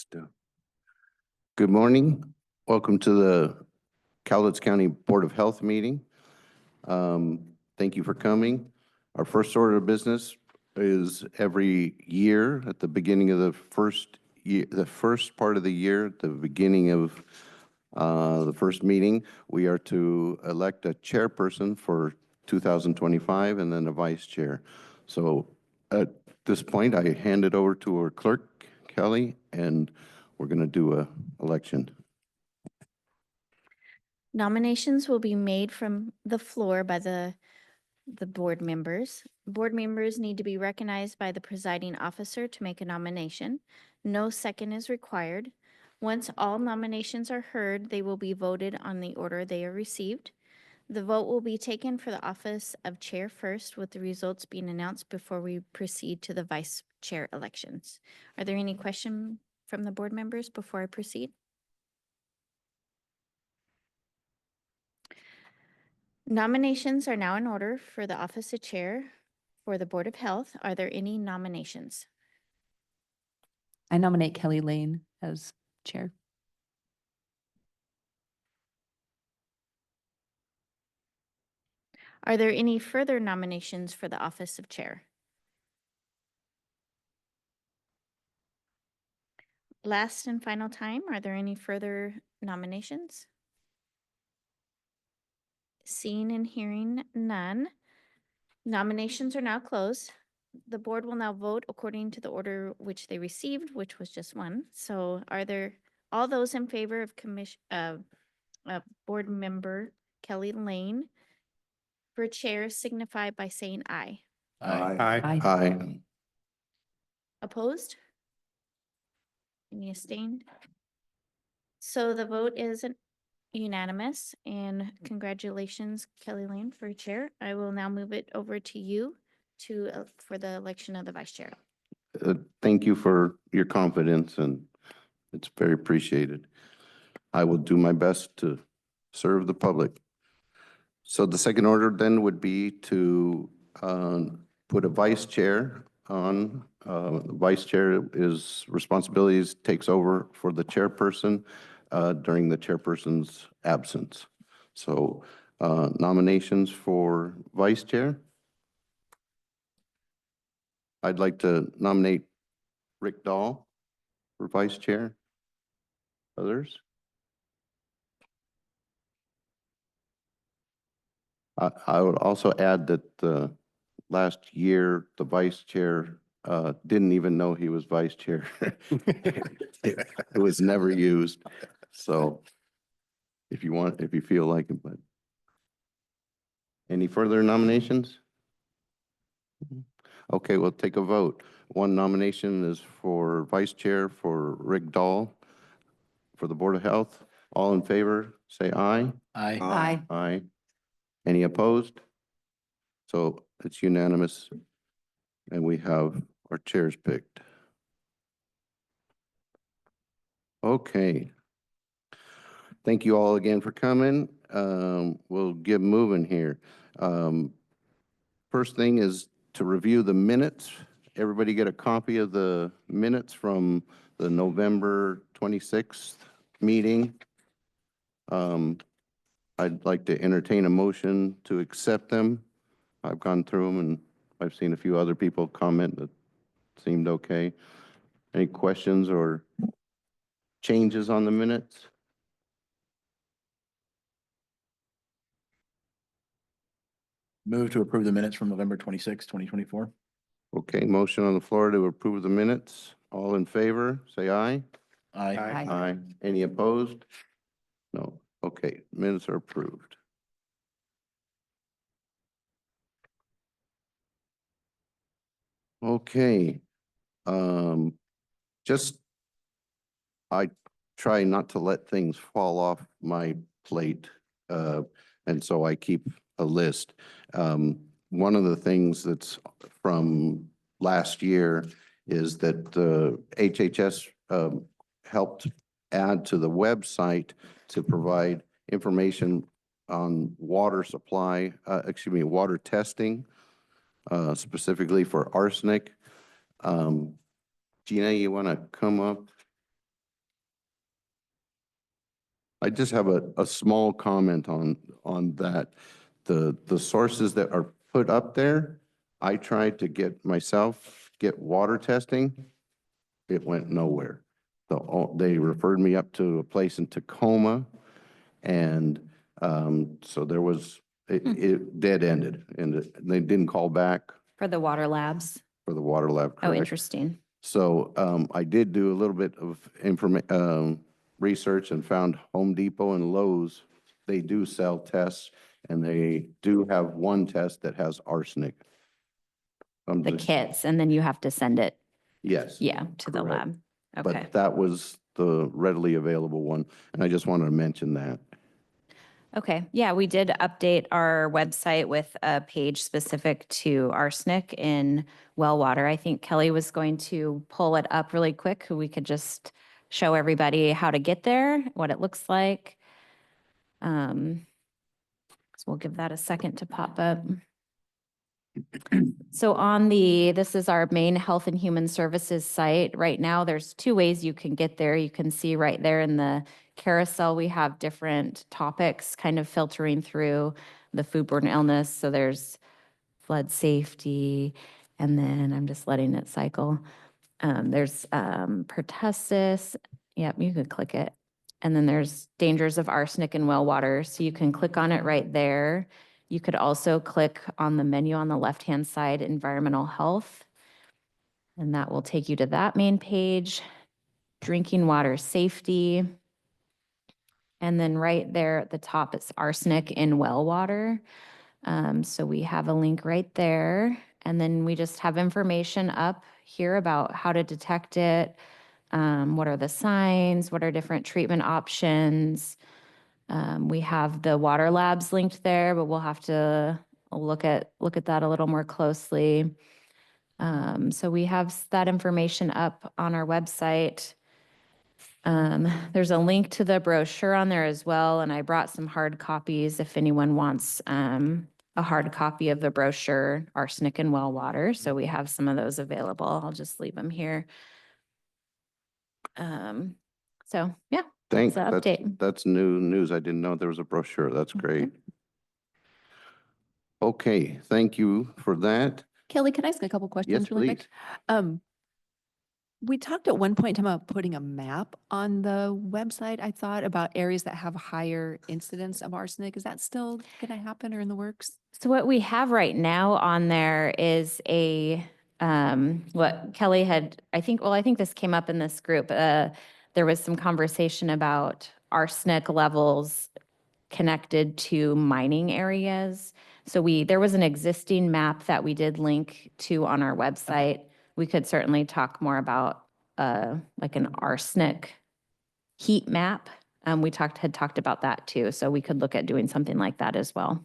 Good morning. Welcome to the Cowlitz County Board of Health meeting. Thank you for coming. Our first order of business is every year at the beginning of the first year, the first part of the year, at the beginning of the first meeting, we are to elect a chairperson for 2025 and then a vice chair. So at this point, I hand it over to our clerk, Kelly, and we're going to do a election. Nominations will be made from the floor by the board members. Board members need to be recognized by the presiding officer to make a nomination. No second is required. Once all nominations are heard, they will be voted on the order they are received. The vote will be taken for the office of chair first, with the results being announced before we proceed to the vice chair elections. Are there any questions from the board members before I proceed? Nominations are now in order for the office of chair for the Board of Health. Are there any nominations? I nominate Kelly Lane as chair. Are there any further nominations for the office of chair? Last and final time, are there any further nominations? Seeing and hearing none, nominations are now closed. The board will now vote according to the order which they received, which was just one. So are there all those in favor of board member Kelly Lane for chair signify by saying aye. Aye. Aye. Opposed? Any abstained? So the vote is unanimous, and congratulations, Kelly Lane, for chair. I will now move it over to you for the election of the vice chair. Thank you for your confidence, and it's very appreciated. I will do my best to serve the public. So the second order then would be to put a vice chair on. Vice chair is responsibilities takes over for the chairperson during the chairperson's absence. So nominations for vice chair. I'd like to nominate Rick Dahl for vice chair. Others? I would also add that last year, the vice chair didn't even know he was vice chair. It was never used. So if you feel like it, but any further nominations? Okay, we'll take a vote. One nomination is for vice chair for Rick Dahl for the Board of Health. All in favor, say aye. Aye. Aye. Any opposed? So it's unanimous, and we have our chairs picked. Okay. Thank you all again for coming. We'll get moving here. First thing is to review the minutes. Everybody get a copy of the minutes from the November 26th meeting. I'd like to entertain a motion to accept them. I've gone through them and I've seen a few other people comment that seemed okay. Any questions or changes on the minutes? Move to approve the minutes from November 26, 2024. Okay, motion on the floor to approve the minutes. All in favor, say aye. Aye. Aye. Any opposed? No. Okay, minutes are approved. Okay. Just, I try not to let things fall off my plate, and so I keep a list. One of the things that's from last year is that HHS helped add to the website to provide information on water supply, water testing, specifically for arsenic. Gina, you want to come up? I just have a small comment on that. The sources that are put up there, I tried to get water testing. It went nowhere. They referred me up to a place in Tacoma, and so there was, it dead ended, and they didn't call back For the water labs. for the water lab. Oh, correct? interesting. So I did do a little bit of research and found Home Depot and Lowe's, they do sell tests, and they do have one test that has arsenic. The kits, and then you have to send it, Yes. yeah, to the Correct. lab. Okay. But that was the readily available one, and I just wanted to mention that. Okay, yeah, we did update our website with a page specific to arsenic in well water. I think Kelly was going to pull it up really quick. We could just show everybody how to get there, what it looks like. So we'll give that a second to pop up. So this is our main Health and Human Services site. Right now, there's two ways you can get there. You can see right there in the carousel, we have different topics kind of filtering through the foodborne illness. So there's flood safety, and then I'm just letting it cycle. There's pertussis. Yep, you could click it. And then there's dangers of arsenic in well water. So you can click on it right there. You could also click on the menu on the left-hand side, environmental health. And that will take you to that main page, drinking water safety. And then right there at the top, it's arsenic in well water. So we have a link right there. And then we just have information up here about how to detect it. What are the signs? What are different treatment options? We have the water labs linked there, but we'll have to look at that a little more closely. So we have that information up on our website. There's a link to the brochure on there as well, and I brought some hard copies if anyone wants a hard copy of the brochure, Arsenic in Well Water. So we have some of those available. I'll just leave them here. So yeah. Thanks. the update. That's new news. I didn't know there was a brochure. That's great. Okay, thank you for that. Kelly, can I ask a couple questions Yes, really please. quick? We talked at one point in time about putting a map on the website, I thought, about areas that have higher incidence of arsenic. Is that still going to happen or in the works? So what we have right now on there is what Kelly had, I think this came up in this group. There was some conversation about arsenic levels connected to mining areas. So there was an existing map that we did link to on our website. We could certainly talk more about like an arsenic heat map. We had talked about that too. So we could look at doing something like that as well.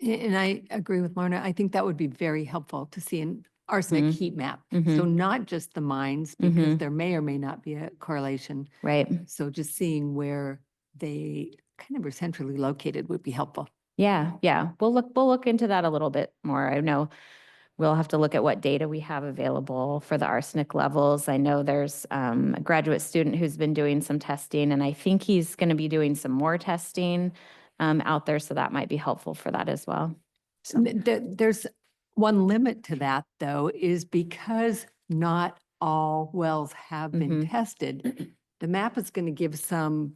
And I agree with Lorna. I think that would be very helpful to see an arsenic Mhm. heat map. Mhm. So not just the mines, because Mhm. there may or may not be a correlation. Right. So just seeing where they kind of are centrally located would be helpful. Yeah. We'll look into that a little bit more. I know we'll have to look at what data we have available for the arsenic levels. I know there's a graduate student who's been doing some testing, and I think he's going to be doing some more testing out there. So that might be helpful for that as well. So, There's one limit to that, though, is because not all wells have been Mhm. tested, the map is going to give some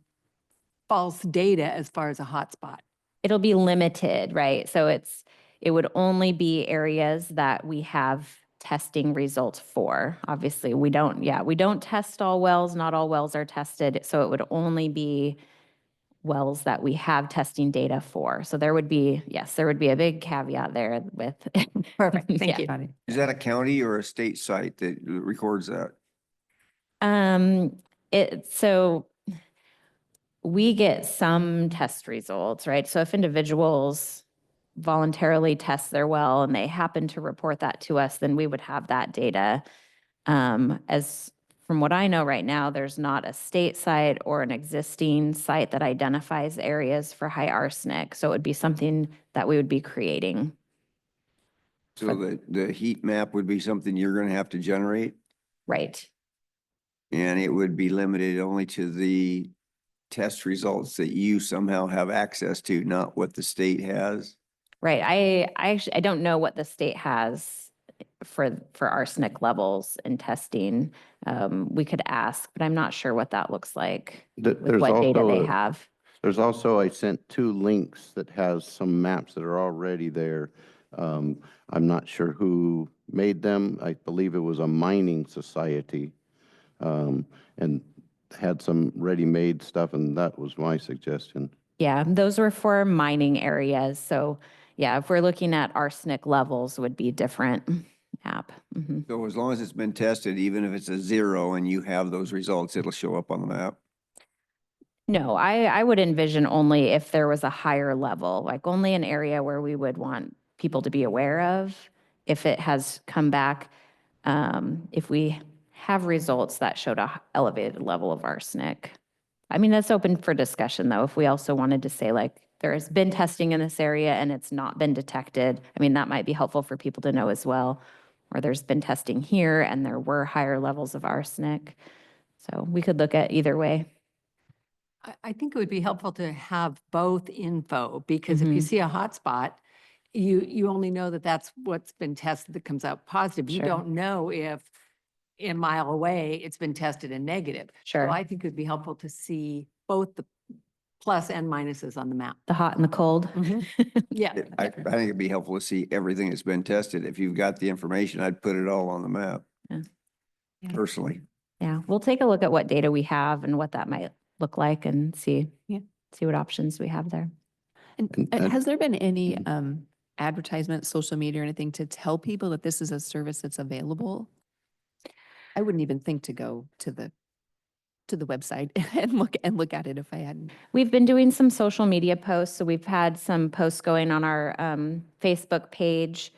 false data as far as a hotspot. it'll be limited, right? So it would only be areas that we have testing results for. Obviously, we don't test all wells. Not all wells are tested. So it would only be wells that we have testing data for. So there would be a big caveat there with. Perfect, thank Yeah. you. Got it. Is that a county or a state site that records that? So we get some test results, right? So if individuals voluntarily test their well and they happen to report that to us, then we would have that data. As from what I know right now, there's not a state site or an existing site that identifies areas for high arsenic. So it would be something that we would be creating. So the heat map would be something you're gonna have to generate, Right. and it would be limited only to the test results that you somehow have access to, not what the state has? Right. I actually, I don't know what the state has for arsenic levels and testing. We could ask, but I'm not sure what that looks like with There's what data also, they a- have. there's also, I sent 2 links that has some maps that are already there. I'm not sure who made them. I believe it was a mining society. And had some ready-made stuff, and that was my suggestion. Yeah, those were for mining areas. So yeah, if we're looking at arsenic levels would be different app. Mhm. So as long as it's been tested, even if it's a 0 and you have those results, it'll show up on the map? No, I would envision only if there was a higher level, like only an area where we would want people to be aware of. If it has come back, if we have results that showed a elevated level of arsenic. I mean, that's open for discussion though. If we also wanted to say like, there has been testing in this area and it's not been detected, I mean, that might be helpful for people to know as well. Or there's been testing here and there were higher levels of arsenic. So we could look at either way. I think it would be helpful to have both info, because if you Mhm. see a hotspot, you only know that that's what's been tested that comes out positive. You Sure. don't know if a mile away, it's been tested and negative. Sure. So I think it'd be helpful to see both the plus and minuses on the map. The hot and the cold. Yeah. I think it'd be helpful to see everything that's been tested. If you've got the information, I'd put it all on the map. Yeah. Yeah. Personally. Yeah, we'll take a look at what data we have and what that might look like and see what options we have there. And- Has there been any Mhm. advertisement, social media or anything to tell people that this is a service that's available? I wouldn't even think to go to the website and look at it if I hadn't. We've been doing some social media posts, so we've had some posts going on our Facebook page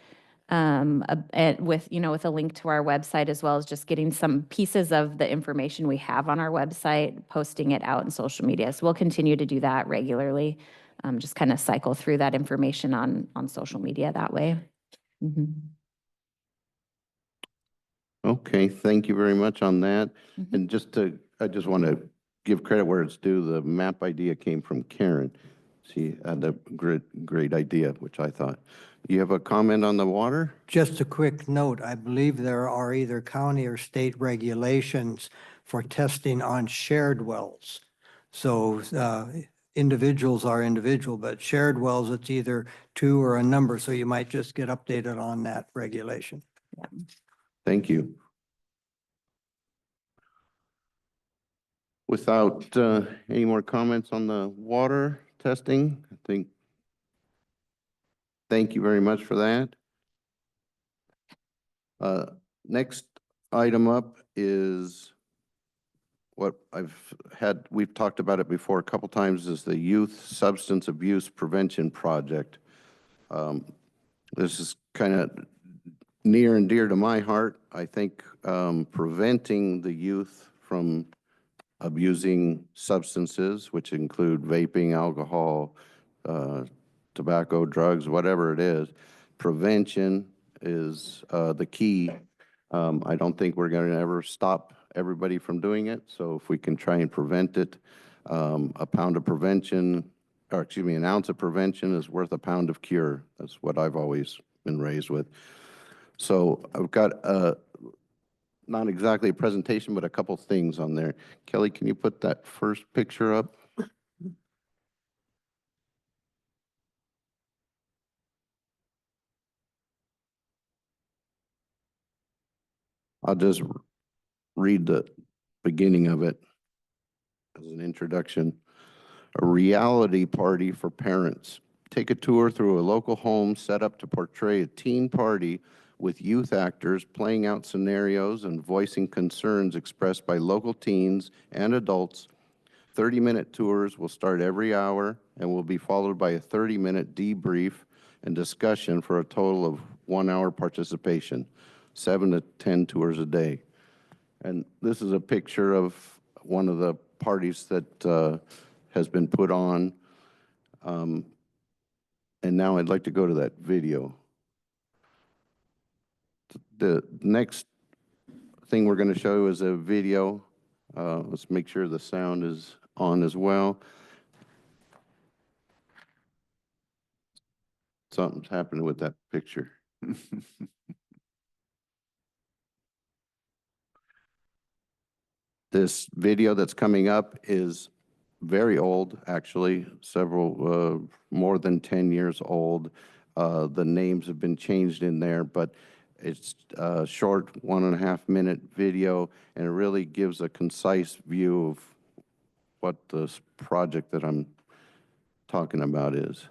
with, with a link to our website, as well as just getting some pieces of the information we have on our website, posting it out in social media. So we'll continue to do that regularly, just kind of cycle through that information on social media that way. Mhm. Okay, thank you very much on that. Mhm. And I just want to give credit where it's due. The map idea came from Karen. She had a great idea, which I thought. You have a comment on the water? Just a quick note, I believe there are either county or state regulations for testing on shared wells. So individuals are individual, but shared wells, it's either 2 or a number, so you might just get updated on that regulation. Thank you. Without any more comments on the water testing, I think, thank you very much for that. Next item up is what we've talked about it before a couple times, is the Youth Substance Abuse Prevention Project. This is kind of near and dear to my heart. I think preventing the youth from abusing substances, which include vaping, alcohol, tobacco, drugs, whatever it is, prevention is the key. I don't think we're going to ever stop everybody from doing it. So if we can try and prevent it, a pound of prevention, or excuse me, an ounce of prevention is worth a pound of cure. That's what I've always been raised with. So I've got not exactly a presentation, but a couple things on there. Kelly, can you put that first picture up? I'll just read the beginning of it as an introduction. A reality party for parents. Take a tour through a local home set up to portray a teen party with youth actors playing out scenarios and voicing concerns expressed by local teens and adults. 30-minute tours will start every hour and will be followed by a 30-minute debrief and discussion for a total of 1 hour participation, 7 to 10 tours a day. And this is a picture of one of the parties that has been put on. And now I'd like to go to that video. The next thing we're going to show is a video. Let's make sure the sound is on as well. Something's happening with that picture. This video that's coming up is very old, actually, several, more than 10 years old. The names have been changed in there, but it's a short 1.5-minute video, and it really gives a concise view of what this project that I'm talking about is.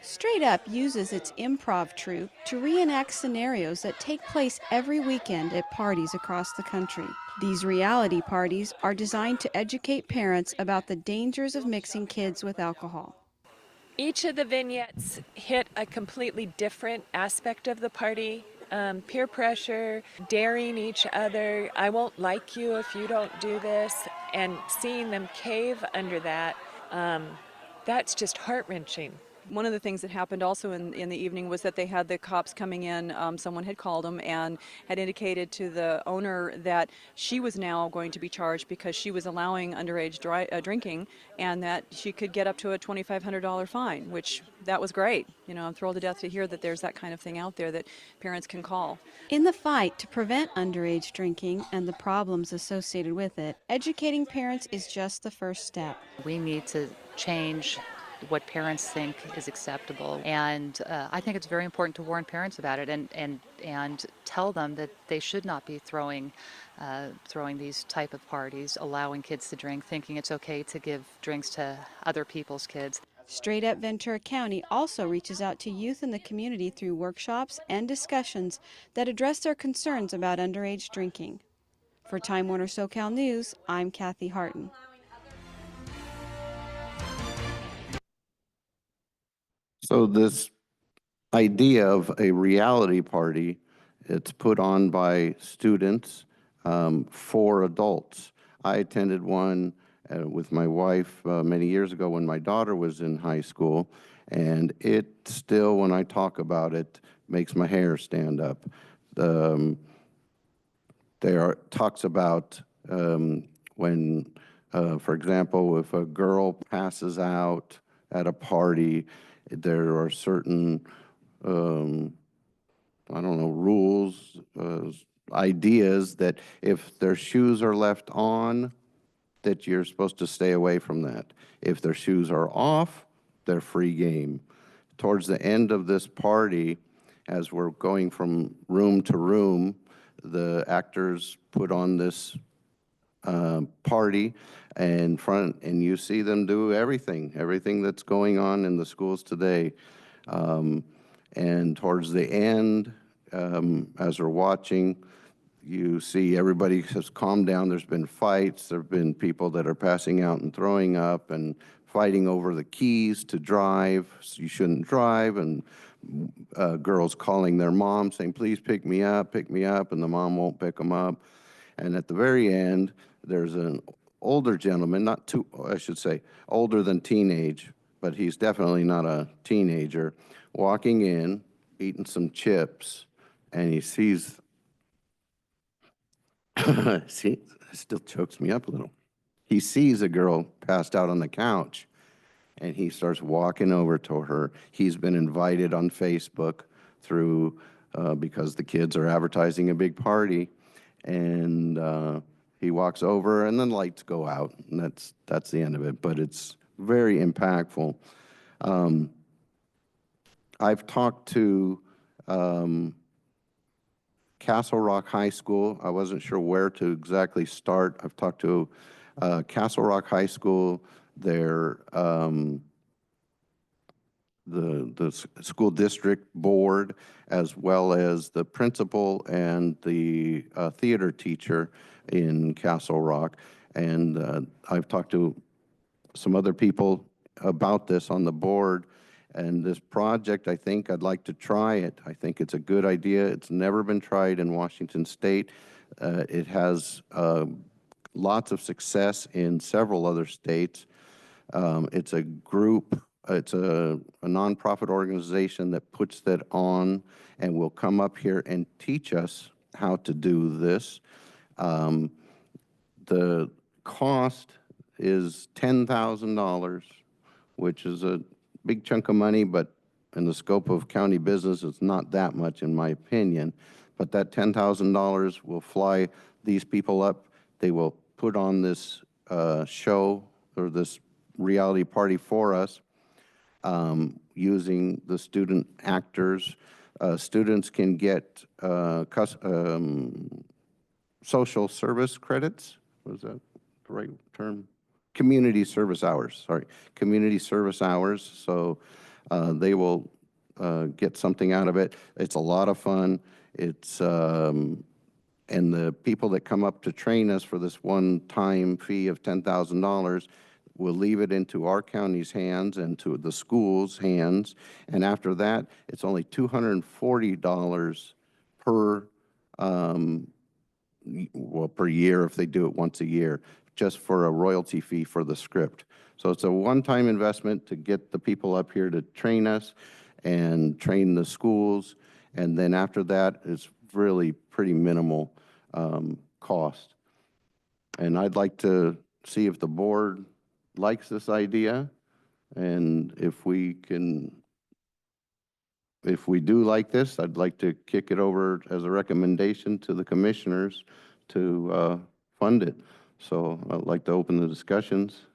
Straight Up uses its improv troupe to reenact scenarios that take place every weekend at parties across the country. These reality parties are designed to educate parents about the dangers of mixing kids with alcohol. Each of the vignettes hit a completely different aspect of the party. Peer pressure, daring each other, I won't like you if you don't do this, and seeing them cave under that, that's just heart-wrenching. One of the things that happened also in the evening was that they had the cops coming in. Someone had called them and had indicated to the owner that she was now going to be charged because she was allowing underage drinking, and that she could get up to a $2,500 fine, which that was great. You know, I'm thrilled to death to hear that there's that kind of thing out there that parents can call. In the fight to prevent underage drinking and the problems associated with it, educating parents is just the first step. We need to change what parents think is acceptable, and I think it's very important to warn parents about it and tell them that they should not be throwing these type of parties, allowing kids to drink, thinking it's okay to give drinks to other people's kids. Straight Up Ventura County also reaches out to youth in the community through workshops and discussions that address their concerns about underage drinking. For Time Warner SoCal News, I'm Kathy Harton. So this idea of a reality party, it's put on by students for adults. I attended one with my wife many years ago when my daughter was in high school, and it still, when I talk about it, makes my hair stand up. Talks about when, for example, if a girl passes out at a party, there are certain, I don't know, rules, ideas that if their shoes are left on, that you're supposed to stay away from that. If their shoes are off, they're free game. Towards the end of this party, as we're going from room to room, the actors put on this party in front, and you see them do everything that's going on in the schools today. And towards the end, as we're watching, you see everybody has calmed down. There's been fights. There have been people that are passing out and throwing up and fighting over the keys to drive. So you shouldn't drive, and girls calling their mom saying, please pick me up, and the mom won't pick them up. And at the very end, there's an older gentleman, not too, I should say, older than teenage, but he's definitely not a teenager, walking in, eating some chips, and he sees, see, it still chokes me up a little. He sees a girl passed out on the couch, and he starts walking over to her. He's been invited on Facebook through, because the kids are advertising a big party, and he walks over, and then lights go out, and that's the end of it. But it's very impactful. I've talked to Castle Rock High School. I wasn't sure where to exactly start. I've talked to Castle Rock High School, their the school district board, as well as the principal and the theater teacher in Castle Rock. And I've talked to some other people about this on the board. And this project, I think I'd like to try it. I think it's a good idea. It's never been tried in Washington State. It has lots of success in several other states. It's a group it's a nonprofit organization that puts that on and will come up here and teach us how to do this. The cost is $10,000, which is a big chunk of money, but in the scope of county business, it's not that much in my opinion. But that $10,000 will fly these people up. They will put on this show or this reality party for us using the student actors. Students can get social service credits. Was that the right term? Community service hours, sorry. Community service hours. So they will get something out of it. It's a lot of fun. It's, and the people that come up to train us for this one-time fee of $10,000 will leave it into our county's hands and to the school's hands. And after that, it's only $240 per, per year if they do it once a year, just for a royalty fee for the script. So it's a one-time investment to get the people up here to train us and train the schools. And then after that, it's really pretty minimal cost. And I'd like to see if the board likes this idea, and if we do like this, I'd like to kick it over as a recommendation to the commissioners to fund it. So I'd like to open the discussions.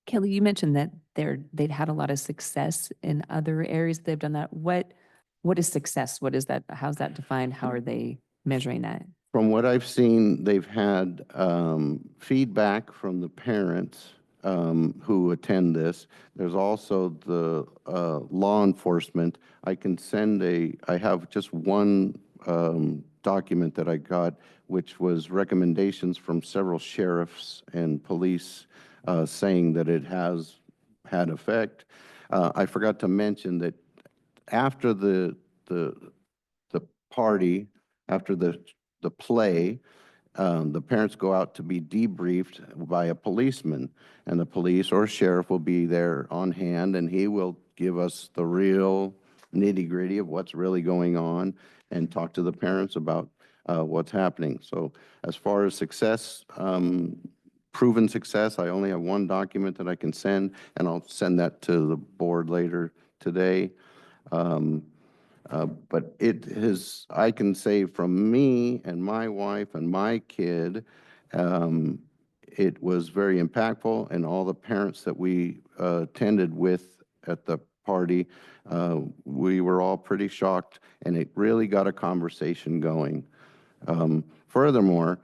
Kelly, you mentioned that they've had a lot of success in other areas. They've done that. What is success? What is that? How's that defined? How are they measuring that? From what I've seen, they've had feedback from the parents who attend this. There's also the law enforcement. I can send I have just one document that I got, which was recommendations from several sheriffs and police saying that it has had effect. I forgot to mention that after the party, after the play, the parents go out to be debriefed by a policeman, and the police or sheriff will be there on hand, and he will give us the real nitty-gritty of what's really going on and talk to the parents about what's happening. So as far as success, proven success, I only have one document that I can send, and I'll send that to the board later today. But it has, I can say from me and my wife and my kid, it was very impactful, and all the parents that we attended with at the party, we were all pretty shocked, and it really got a conversation going. Furthermore,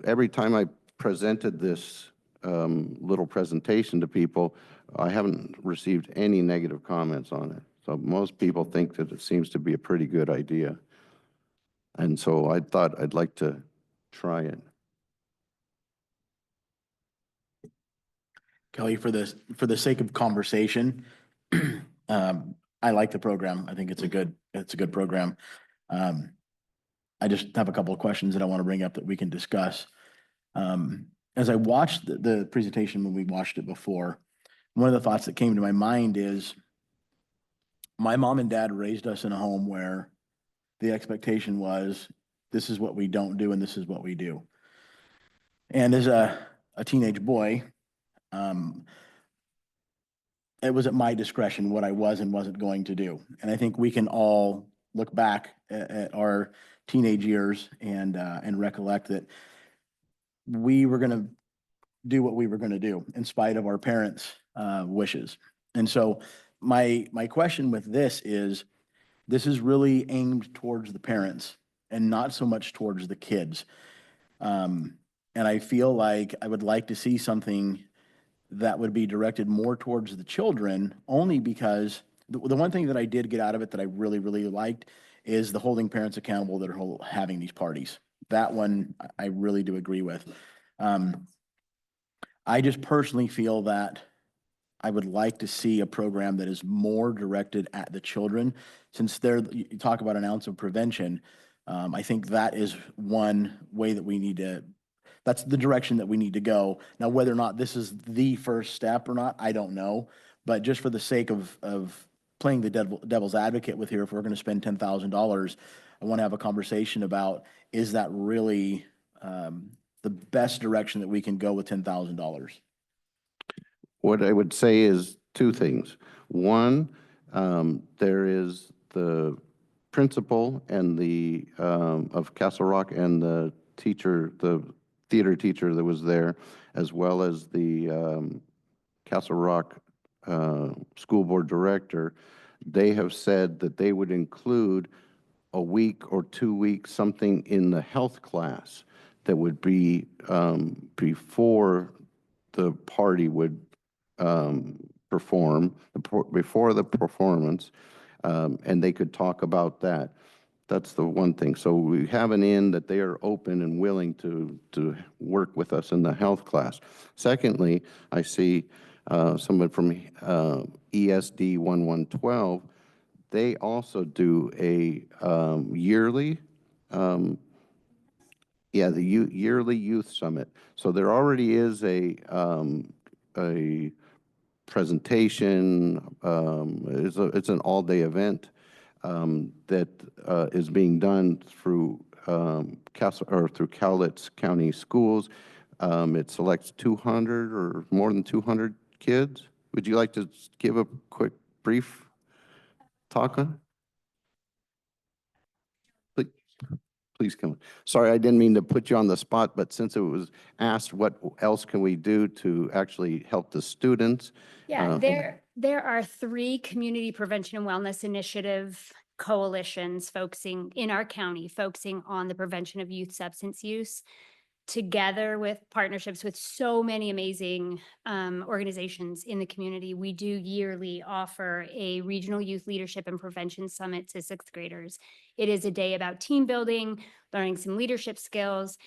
every time I presented this little presentation to people, I haven't received any negative comments on it. So most people think that it seems to be a pretty good idea. And so I thought I'd like to try it. Kelly, for the sake of conversation, I like the program. I think it's a good program. I just have a couple of questions that I want to bring up that we can discuss. As I watched the presentation when we watched it before, one of the thoughts that came to my mind is my mom and dad raised us in a home where the expectation was, this is what we don't do and this is what we do. And as a teenage boy, it was at my discretion what I was and wasn't going to do. And I think we can all look back at our teenage years and recollect that we were going to do what we were going to do in spite of our parents' wishes. And so my question with this is really aimed towards the parents and not so much towards the kids. And I feel like I would like to see something that would be directed more towards the children, only because the one thing that I did get out of it that I really, really liked is the holding parents accountable that are having these parties. That one I really do agree with. I just personally feel that I would like to see a program that is more directed at the children. Since you talk about an ounce of prevention, I think that is one way that we need to, that's the direction that we need to go. Now, whether or not this is the first step or not, I don't know. But just for the sake of playing the devil's advocate with here, if we're going to spend $10,000, I want to have a conversation about, is that really the best direction that we can go with $10,000? What I would say is two things. One, there is the principal and the, of Castle Rock and the teacher, the theater teacher that was there, as well as the Castle Rock school board director. They have said that they would include a week or 2 weeks, something in the health class that would be before the party would perform, before the performance, and they could talk about that. That's the one thing. So we have an in that they are open and willing to work with us in the health class. Secondly, I see someone from ESD 1112. They also do a yearly, the yearly youth summit. So there already is a presentation. It's an all-day event that is being done through through Cowlitz County Schools. It selects 200 or more than 200 kids. Would you like to give a quick brief talk on? Please come. Sorry, I didn't mean to put you on the spot, but since it was asked, what else can we do to actually help the students? Yeah, there are 3 community prevention and wellness initiative coalitions focusing in our county, focusing on the prevention of youth substance use, together with partnerships with so many amazing organizations in the community. We do yearly offer a regional youth leadership and prevention summit to 6th graders. It is a day about team building, learning some leadership skills,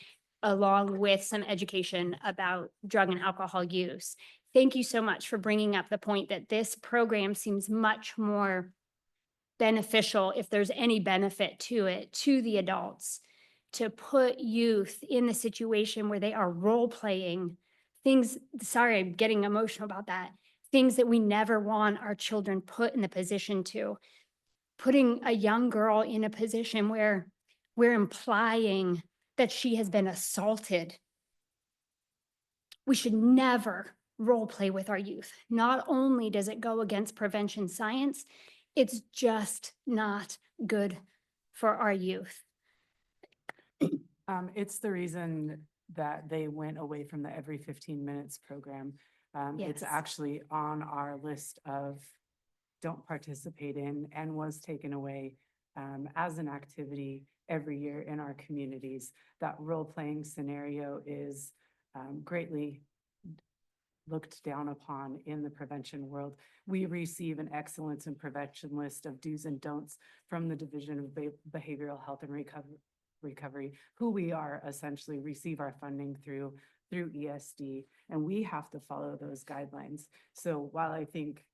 along with some education about drug and alcohol use. Thank you so much for bringing up the point that this program seems much more beneficial, if there's any benefit to it, to the adults, to put youth in the situation where they are role-playing things. Sorry, I'm getting emotional about that. Things that we never want our children put in the position to. Putting a young girl in a position where we're implying that she has been assaulted. We should never role play with our youth. Not only does it go against prevention science, it's just not good for our youth. It's the reason that they went away from the every 15 minutes program. It's Yes. actually on our list of don't participate in and was taken away as an activity every year in our communities. That role-playing scenario is greatly looked down upon in the prevention world. We receive an excellence in prevention list of do's and don'ts from the Division of Behavioral Health and Recovery, who we are essentially receive our funding through ESD, and we have to follow those guidelines. So while I think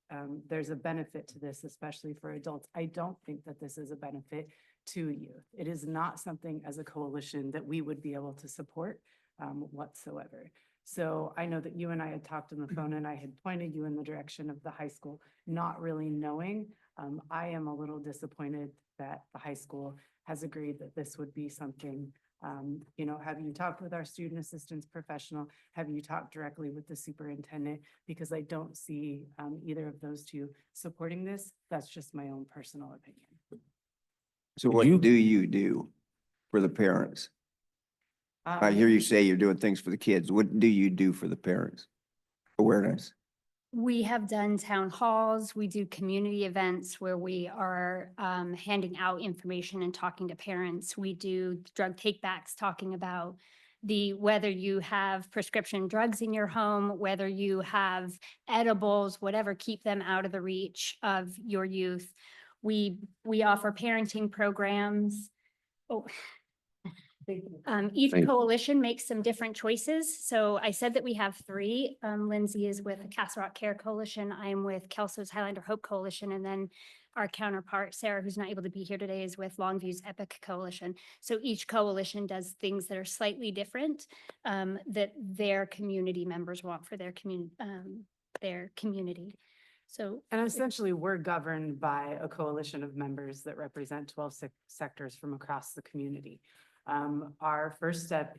there's a benefit to this, especially for adults, I don't think that this is a benefit to youth. It is not something as a coalition that we would be able to support whatsoever. So I know that you and I had talked on the phone, and I had pointed you in the direction of the high school, not really knowing. I am a little disappointed that the high school has agreed that this would be something. Have you talked with our student assistance professional? Have you talked directly with the superintendent? Because I don't see either of those two supporting this. That's just my own personal opinion. So what do you do for the parents? I hear you say you're doing things for the kids. What do you do for the parents? Awareness. We have done town halls. We do community events where we are handing out information and talking to parents. We do drug takebacks, talking about whether you have prescription drugs in your home, whether you have edibles, whatever, keep them out of the reach of your youth. We offer parenting programs. Each Thank you. coalition makes some different choices. So I said that we have 3. Lindsay is with the Castle Rock Care Coalition. I'm with Kelso's Highlander Hope Coalition. And then Our counterpart, Sarah, who's not able to be here today, is with Longview's EPIC Coalition. So each coalition does things that are slightly different that their community members want for their community. So And essentially, we're governed by a coalition of members that represent 12 sectors from across the community. Our first step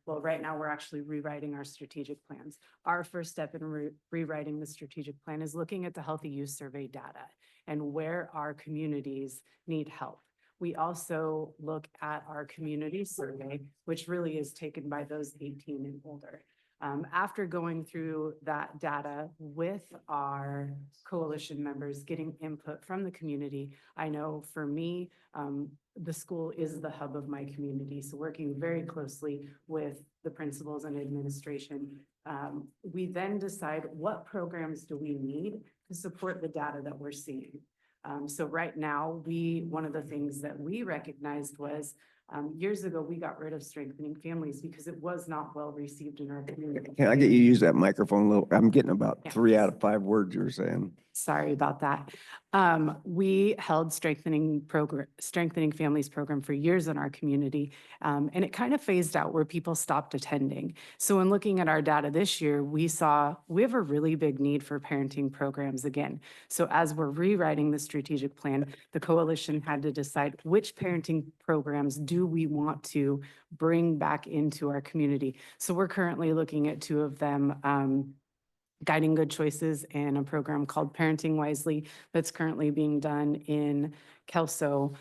well, right now, we're actually rewriting our strategic plans. Our first step in rewriting the strategic plan is looking at the Healthy Youth Survey data and where our communities need help. We also look at our community survey, which really is taken by those 18 and older. After going through that data with our coalition members, getting input from the community, I know for me, the school is the hub of my community. So working very closely with the principals and administration, we then decide what programs do we need to support the data that we're seeing. So right now, one of the things that we recognized was years ago, we got rid of Strengthening Families because it was not well received in our community. Can I get you to use that microphone a little? I'm getting about Yeah. 3 out of 5 words you're saying. Sorry about that. We held Strengthening Families program for years in our community, and it kind of phased out where people stopped attending. So in looking at our data this year, we saw we have a really big need for parenting programs again. So as we're rewriting the strategic plan, the coalition had to decide which parenting programs do we want to bring back into our community. So we're currently looking at 2 of them, Guiding Good Choices and a program called Parenting Wisely that's currently being done in Kelso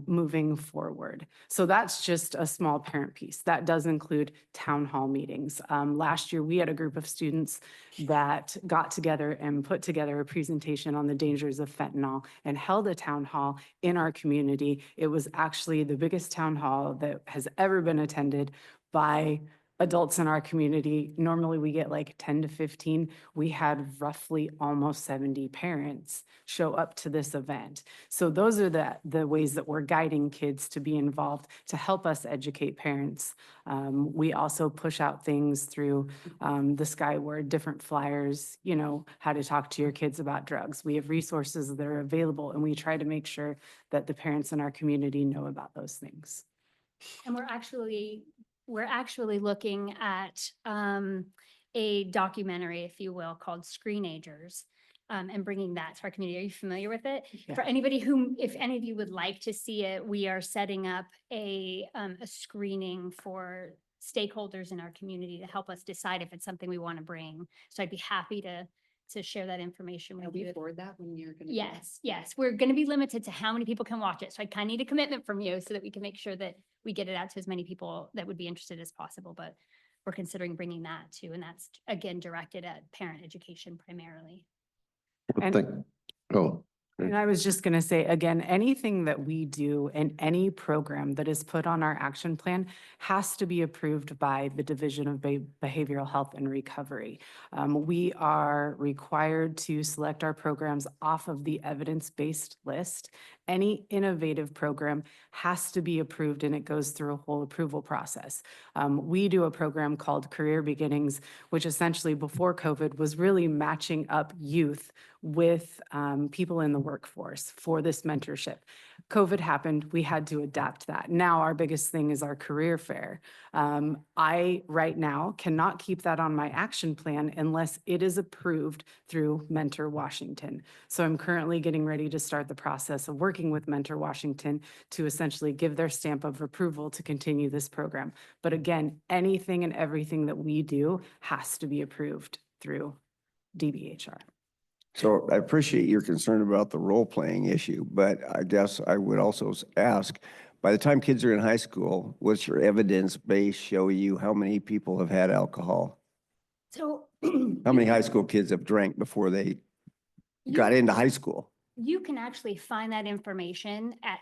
moving forward. So that's just a small parent piece. That does include town hall meetings. Last year, we had a group of students that got together and put together a presentation on the dangers of fentanyl and held a town hall in our community. It was actually the biggest town hall that has ever been attended by adults in our community. Normally we get like 10 to 15. We had roughly almost 70 parents show up to this event. So those are the ways that we're guiding kids to be involved to help us educate parents. We also push out things through the Skyward, different flyers, how to talk to your kids about drugs. We have resources that are available, and we try to make sure that the parents in our community know about those things. And we're actually looking at a documentary, if you will, called Screenagers, and bringing that to our community. Are you familiar with it? Yeah. For anybody if any of you would like to see it, we are setting up a screening for stakeholders in our community to help us decide if it's something we want to bring. So I'd be happy to share that information with you. Forward that when you're gonna? Yes. We're going to be limited to how many people can watch it. So I kind of need a commitment from you so that we can make sure that we get it out to as many people that would be interested as possible. But we're considering bringing that too. And that's, again, directed at parent education primarily. And- Oh, And I was just going to say, again, anything that we do in any program that is put on our action plan has to be approved by the Division of Behavioral Health and Recovery. We are required to select our programs off of the evidence-based list. Any innovative program has to be approved, and it goes through a whole approval process. We do a program called Career Beginnings, which essentially before COVID was really matching up youth with people in the workforce for this mentorship. COVID happened, we had to adapt that. Now our biggest thing is our career fair. I right now cannot keep that on my action plan unless it is approved through Mentor Washington. So I'm currently getting ready to start the process of working with Mentor Washington to essentially give their stamp of approval to continue this program. But again, anything and everything that we do has to be approved through DBHR. So I appreciate your concern about the role-playing issue, but I guess I would also ask, by the time kids are in high school, what's your evidence base show you how many people have had alcohol? So How many high school kids have drank before they got into high school? you can actually find that information at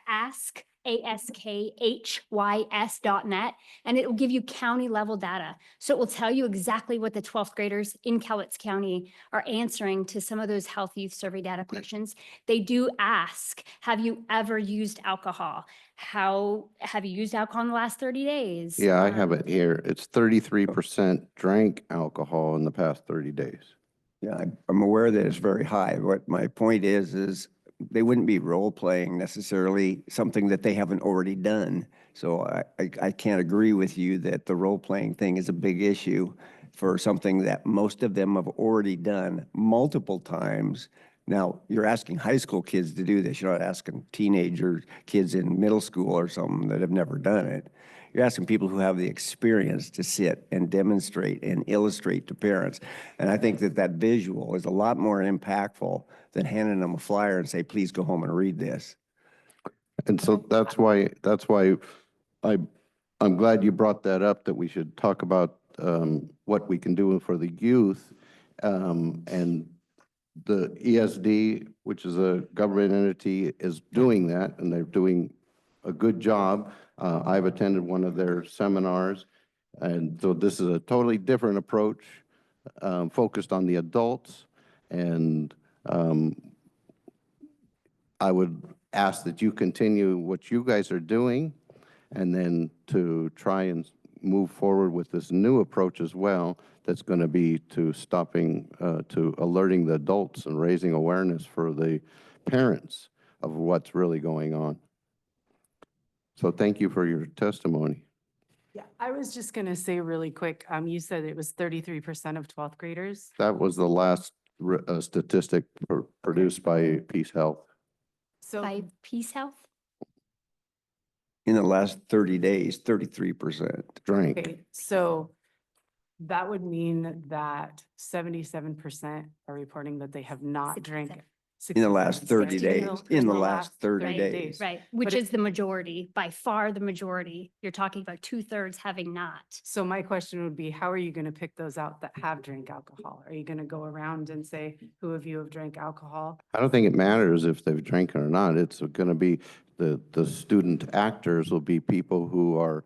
askhys.net, and it will give you county level data. So it will tell you exactly what the 12th graders in Cowlitz County are answering to some of those health youth survey data questions. They do ask, have you ever used alcohol? Have you used alcohol in the last 30 days? yeah, I have it here. It's 33% drank alcohol in the past 30 days. Yeah, I'm aware that it's very high. What my point is they wouldn't be role playing necessarily something that they haven't already done. So I can't agree with you that the role playing thing is a big issue for something that most of them have already done multiple times. Now, you're asking high school kids to do this. You're not asking teenager kids in middle school or something that have never done it. You're asking people who have the experience to sit and demonstrate and illustrate to parents. And I think that that visual is a lot more impactful than handing them a flyer and say, please go home and read this. And so that's why I'm glad you brought that up, that we should talk about what we can do for the youth. And the ESD, which is a government entity, is doing that, and they're doing a good job. I've attended one of their seminars, and so this is a totally different approach, focused on the adults. And I would ask that you continue what you guys are doing, and then to try and move forward with this new approach as well, that's going to be to stopping, to alerting the adults and raising awareness for the parents of what's really going on. So thank you for your testimony. Yeah, I was just gonna say really quick, you said it was 33% of 12th graders. That was the last statistic produced by Peace Health. So By Peace Health? In the last 30 days, 33%. Drank. okay, so that would mean that 77% are reporting that they have not drank. In the last 30 days, 67% in the last 30 right, days. Right, which it- is the majority, by far the majority. You're talking about 2/3 having not. So my question would be, how are you gonna pick those out that have drank alcohol? Are you gonna go around and say, who of you have drank alcohol? I don't think it matters if they've drank it or not. It's going to be the student actors will be people who are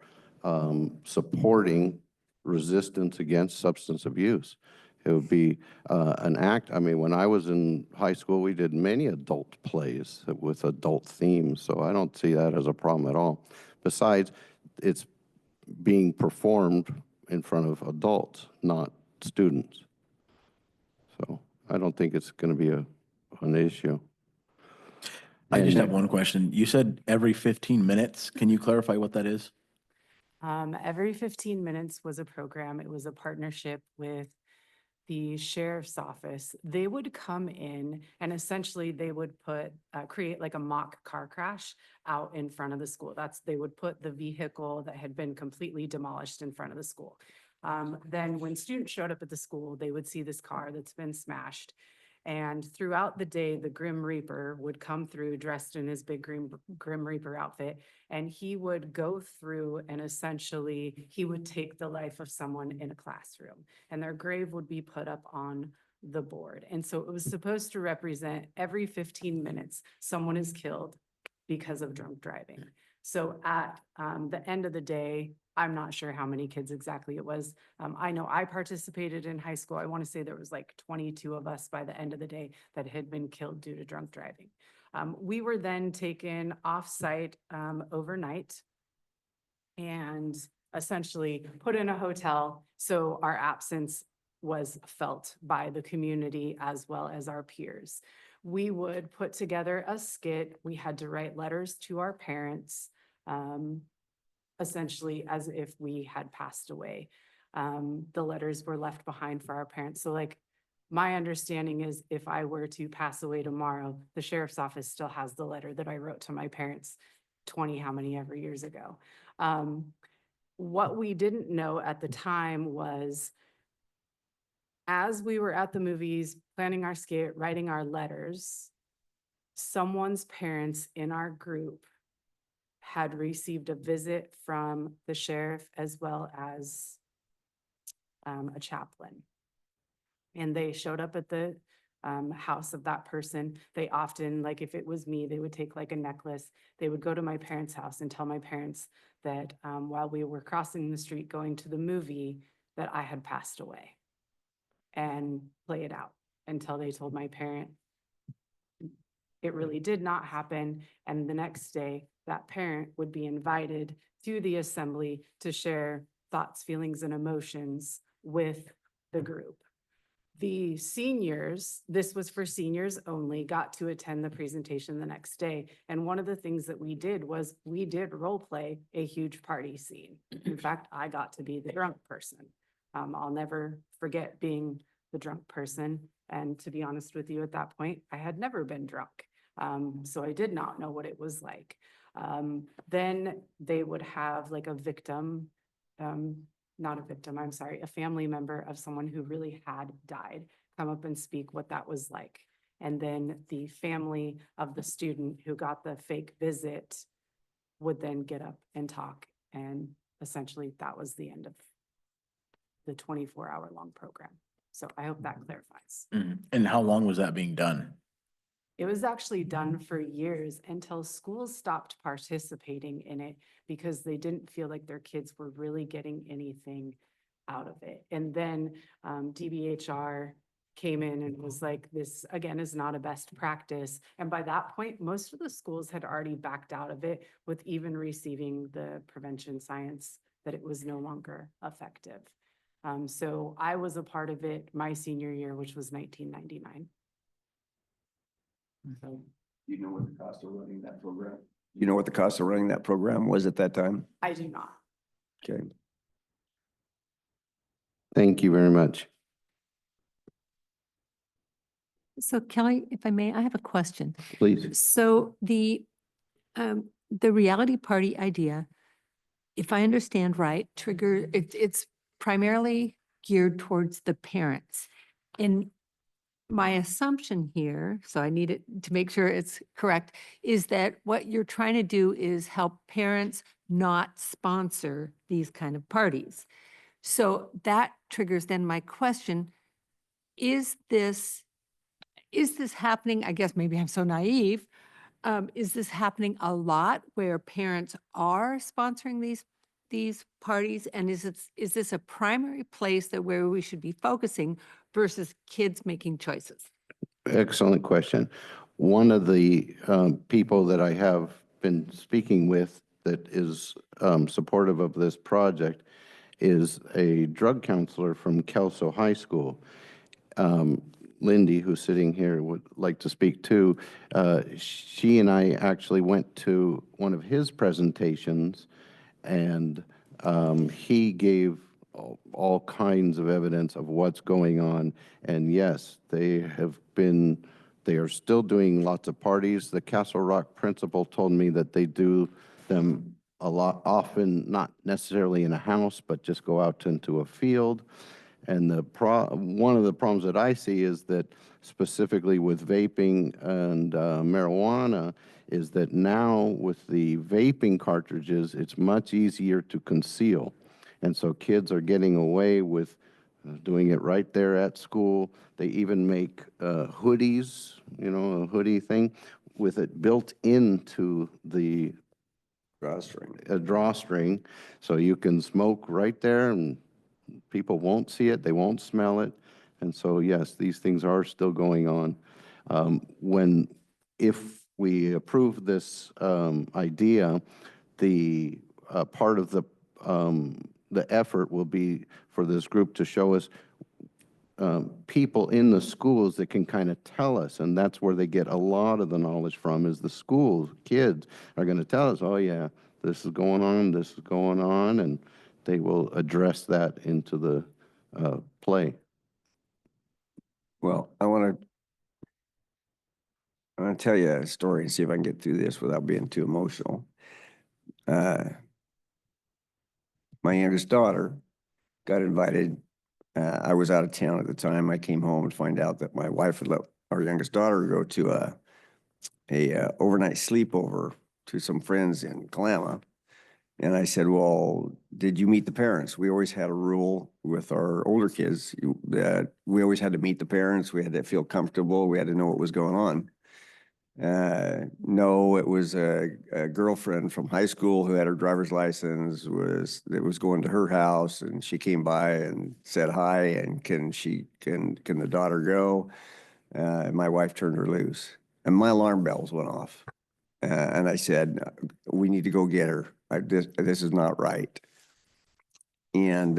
supporting resistance against substance abuse. It would be an act. I mean, when I was in high school, we did many adult plays with adult themes, so I don't see that as a problem at all. Besides, it's being performed in front of adults, not students. So I don't think it's going to be an issue. I just And- have one question. You said every 15 minutes. Can you clarify what that is? Every 15 minutes was a program. It was a partnership with the sheriff's office. They would come in and essentially they would create like a mock car crash out in front of the school. They would put the vehicle that had been completely demolished in front of the school. Then when students showed up at the school, they would see this car that's been smashed. And throughout the day, the Grim Reaper would come through dressed in his big Grim Reaper outfit, and he would go through and essentially he would take the life of someone in a classroom, and their grave would be put up on the board. And so it was supposed to represent every 15 minutes, someone is killed because of drunk driving. So at the end of the day, I'm not sure how many kids exactly it was. I know I participated in high school. I want to say there was like 22 of us by the end of the day that had been killed due to drunk driving. We were then taken off-site overnight and essentially put in a hotel. So our absence was felt by the community as well as our peers. We would put together a skit. We had to write letters to our parents, essentially as if we had passed away. The letters were left behind for our parents. So like, my understanding is if I were to pass away tomorrow, the sheriff's office still has the letter that I wrote to my parents 20 how many ever years ago. What we didn't know at the time was as we were at the movies, planning our skit, writing our letters, someone's parents in our group had received a visit from the sheriff as well as a chaplain. And they showed up at the house of that person. They often, like if it was me, they would take like a necklace. They would go to my parents' house and tell my parents that while we were crossing the street going to the movie, that I had passed away, and play it out until they told my parent it really did not happen. And the next day, that parent would be invited to the assembly to share thoughts, feelings, and emotions with the group. The seniors, this was for seniors only, got to attend the presentation the next day. And one of the things that we did was we did role play a huge party scene. In fact, I got to be the drunk person. I'll never forget being the drunk person. And to be honest with you, at that point, I had never been drunk. So I did not know what it was like. Then they would have like a victim, not a victim, I'm sorry, a family member of someone who really had died, come up and speak what that was like. And then the family of the student who got the fake visit would then get up and talk. And essentially that was the end of the 24-hour-long program. So I hope that clarifies. And how long was that being done? It was actually done for years until schools stopped participating in it because they didn't feel like their kids were really getting anything out of it. And then DBHR came in and was like, this again is not a best practice. And by that point, most of the schools had already backed out of it with even receiving the prevention science that it was no longer effective. So I was a part of it my senior year, which was 1999. So You know what the cost of running that program? You know what the cost of running that program was at that time? I do not. Okay. Thank you very much. So Kelly, if I may, I have a question. Please. So the reality party idea, if I understand right, it's primarily geared towards the parents. And my assumption here, so I need it to make sure it's correct, is that what you're trying to do is help parents not sponsor these kind of parties. So that triggers then my question, is this happening? I guess maybe I'm so naive. Is this happening a lot where parents are sponsoring these parties? And is this a primary place that where we should be focusing versus kids making choices? Excellent question. One of the people that I have been speaking with that is supportive of this project is a drug counselor from Kelso High School. Lindy, who's sitting here, would like to speak too. She and I actually went to one of his presentations, and he gave all kinds of evidence of what's going on. And yes, they are still doing lots of parties. The Castle Rock principal told me that they do them a lot, often not necessarily in a house, but just go out into a field. And one of the problems that I see is that specifically with vaping and marijuana is that now with the vaping cartridges, it's much easier to conceal. And so kids are getting away with doing it right there at school. They even make hoodies, a hoodie thing with it built into the drawstring. So you can smoke right there and people won't see it, they won't smell it. And so, yes, these things are still going on. If we approve this idea, the part of the effort will be for this group to show us people in the schools that can kind of tell us, and that's where they get a lot of the knowledge from, is the schools. Kids are going to tell us, oh yeah, this is going on, and they will address that into the play. Well, I want to tell you a story and see if I can get through this without being too emotional. My youngest daughter got invited. I was out of town at the time. I came home and find out that my wife had let our youngest daughter go to a overnight sleepover to some friends in Kalama. And I said, well, did you meet the parents? We always had a rule with our older kids that we always had to meet the parents. We had to feel comfortable. We had to know what was going on. No, it was a girlfriend from high school who had her driver's license that was going to her house, and she came by and said hi, and can the daughter go? And my wife turned her loose, and my alarm bells went off. And I said, we need to go get her. This is not right. And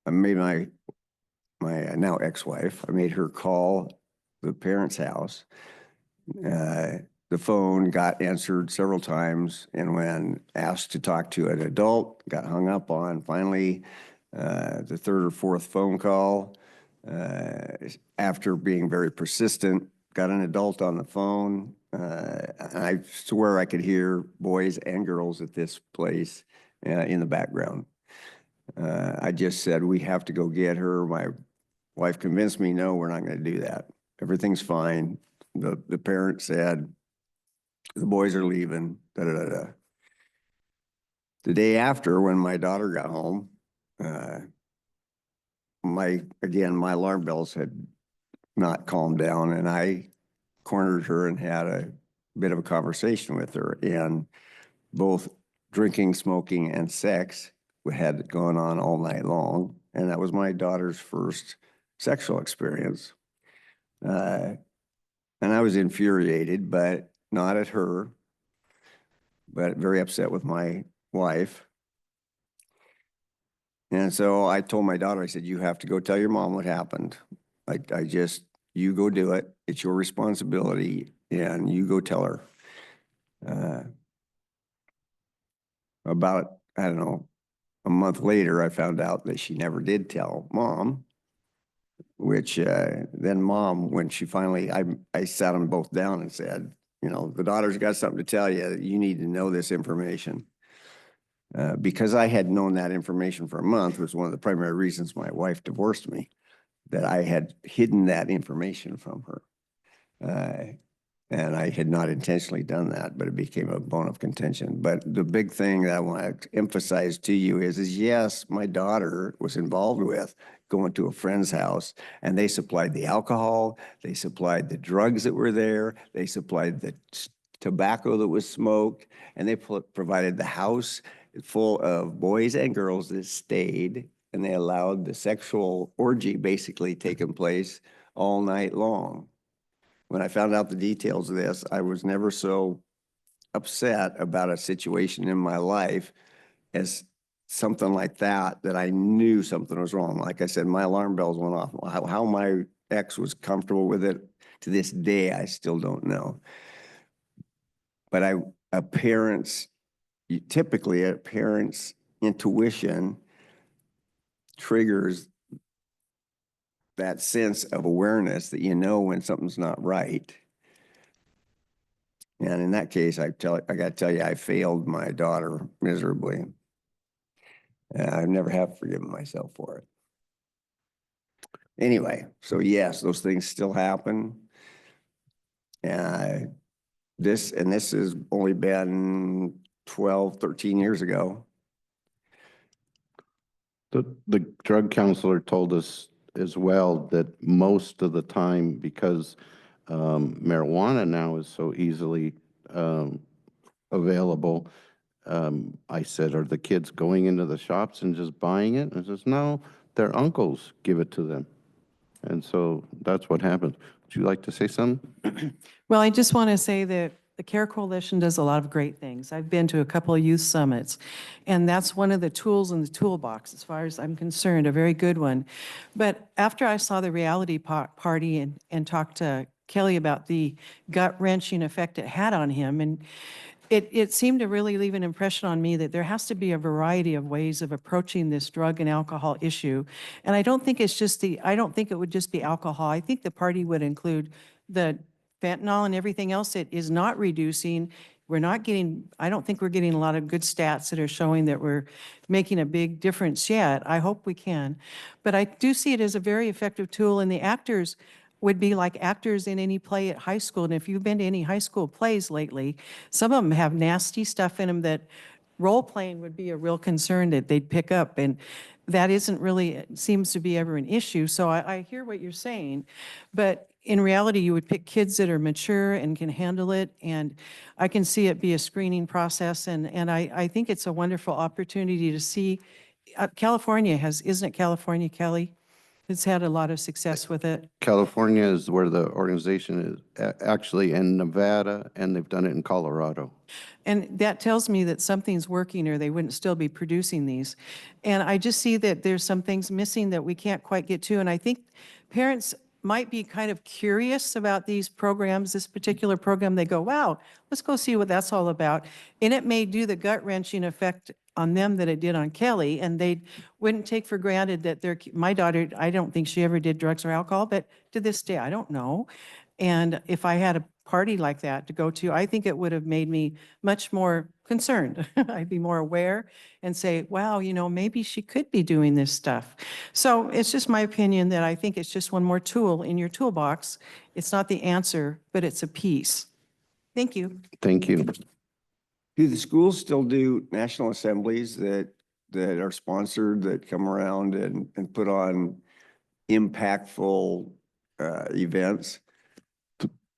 I made my now ex-wife, I made her call the parents' house. The phone got answered several times, and when asked to talk to an adult, got hung up on. Finally, the third or fourth phone call, after being very persistent, got an adult on the phone. I swear I could hear boys and girls at this place in the background. I just said, we have to go get her. My wife convinced me, no, we're not going to do that. Everything's fine. The parent said, the boys are leaving, da, da, da, da. The day after, when my daughter got home, my alarm bells had not calmed down, and I cornered her and had a bit of a conversation with her, and both drinking, smoking, and sex had gone on all night long, and that was my daughter's first sexual experience. And I was infuriated, but not at her, but very upset with my wife. And so I told my daughter, I said, you have to go tell your mom what happened. You go do it. It's your responsibility, and you go tell her. About, I don't know, a month later, I found out that she never did tell mom, which then mom, when she finally, I sat them both down and said, you know, the daughter's got something to tell you. You need to know this information. Because I had known that information for a month was one of the primary reasons my wife divorced me, that I had hidden that information from her. And I had not intentionally done that, but it became a bone of contention. But the big thing that I want to emphasize to you is yes, my daughter was involved with going to a friend's house, and they supplied the alcohol, they supplied the drugs that were there, they supplied the tobacco that was smoked, and they provided the house full of boys and girls that stayed, and they allowed the sexual orgy basically taking place all night long. When I found out the details of this, I was never so upset about a situation in my life as something like that, that I knew something was wrong. Like I said, my alarm bells went off. How my ex was comfortable with it to this day, I still don't know. But typically a parent's intuition triggers that sense of awareness that you know when something's not right. And in that case, I got to tell you, I failed my daughter miserably. I never have forgiven myself for it. Anyway, so yes, those things still happen. This has only been 12, 13 years ago. The drug counselor told us as well that most of the time, because marijuana now is so easily available, I said, are the kids going into the shops and just buying it? And says, no, their uncles give it to them. And so that's what happens. Would you like to say something? Well, I just want to say that the CARE Coalition does a lot of great things. I've been to a couple of youth summits, and that's one of the tools in the toolbox, as far as I'm concerned, a very good one. But after I saw the reality party and talked to Kelly about the gut-wrenching effect it had on him, and it seemed to really leave an impression on me that there has to be a variety of ways of approaching this drug and alcohol issue. And I don't think I don't think it would just be alcohol. I think the party would include the fentanyl and everything else that is not reducing. I don't think we're getting a lot of good stats that are showing that we're making a big difference yet. I hope we can. But I do see it as a very effective tool, and the actors would be like actors in any play at high school. And if you've been to any high school plays lately, some of them have nasty stuff in them that role-playing would be a real concern that they'd pick up. And that isn't really, seems to be ever an issue. So I hear what you're saying. But in reality, you would pick kids that are mature and can handle it. And I can see it be a screening process. And I think it's a wonderful opportunity to see. California isn't it California, Kelly, has had a lot of success with it. California is where the organization is, actually in Nevada, and they've done it in Colorado. And that tells me that something's working or they wouldn't still be producing these. And I just see that there's some things missing that we can't quite get to. And I think parents might be kind of curious about these programs, this particular program. They go, wow, let's go see what that's all about. And it may do the gut wrenching effect on them that it did on Kelly. And they wouldn't take for granted that my daughter, I don't think she ever did drugs or alcohol, but to this day, I don't know. And if I had a party like that to go to, I think it would have made me much more concerned. I'd be more aware and say, wow, maybe she could be doing this stuff. So it's just my opinion that I think it's just one more tool in your toolbox. It's not the answer, but it's a piece. Thank you. Thank you. Do the schools still do national assemblies that are sponsored, that come around and put on impactful events?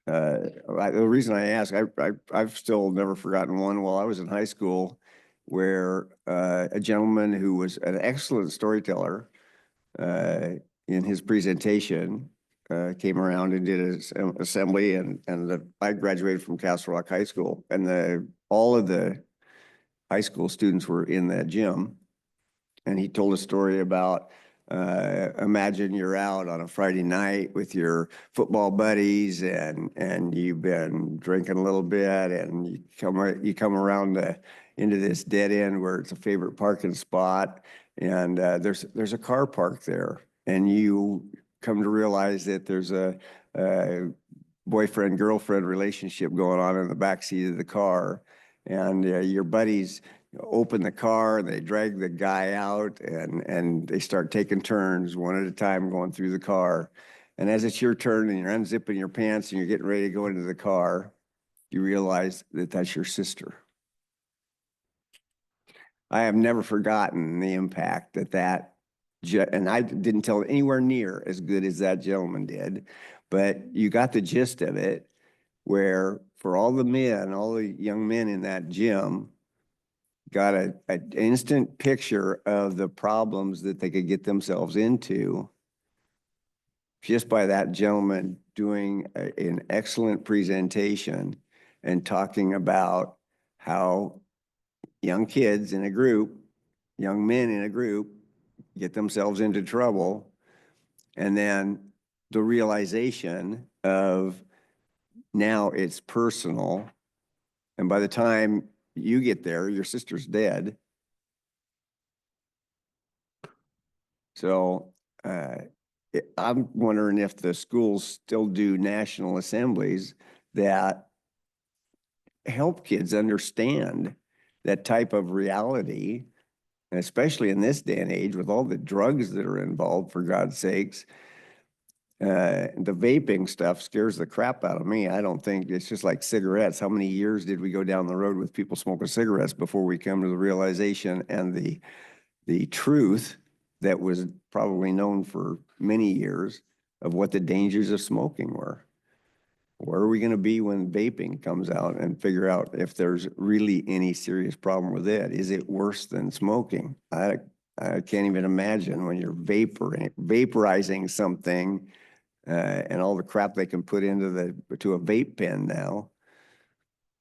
The reason I ask, I've still never forgotten one while I was in high school where a gentleman who was an excellent storyteller in his presentation came around and did an assembly, and I graduated from Castle Rock High School, and all of the high school students were in that gym, and he told a story about imagine you're out on a Friday night with your football buddies, and you've been drinking a little bit, and you come around into this dead end where it's a favorite parking spot, and there's a car parked there, and you come to realize that there's a boyfriend-girlfriend relationship going on in the backseat of the car, and your buddies open the car, and they drag the guy out, and they start taking turns one at a time going through the car. And as it's your turn and you're unzipping your pants and you're getting ready to go into the car, you realize that that's your sister. I have never forgotten the impact and I didn't tell it anywhere near as good as that gentleman did, but you got the gist of it, where for all the men, all the young men in that gym, got an instant picture of the problems that they could get themselves into just by that gentleman doing an excellent presentation and talking about how young kids in a group, young men in a group, get themselves into trouble, and then the realization of now it's personal, and by the time you get there, your sister's dead. So I'm wondering if the schools still do national assemblies that help kids understand that type of reality, and especially in this day and age with all the drugs that are involved, for God's sakes. The vaping stuff scares the crap out of me. I don't think it's just like cigarettes. How many years did we go down the road with people smoking cigarettes before we come to the realization and the truth that was probably known for many years of what the dangers of smoking were? Where are we going to be when vaping comes out and figure out if there's really any serious problem with it? Is it worse than smoking? I can't even imagine when you're vaporizing something and all the crap they can put into to a vape pen now.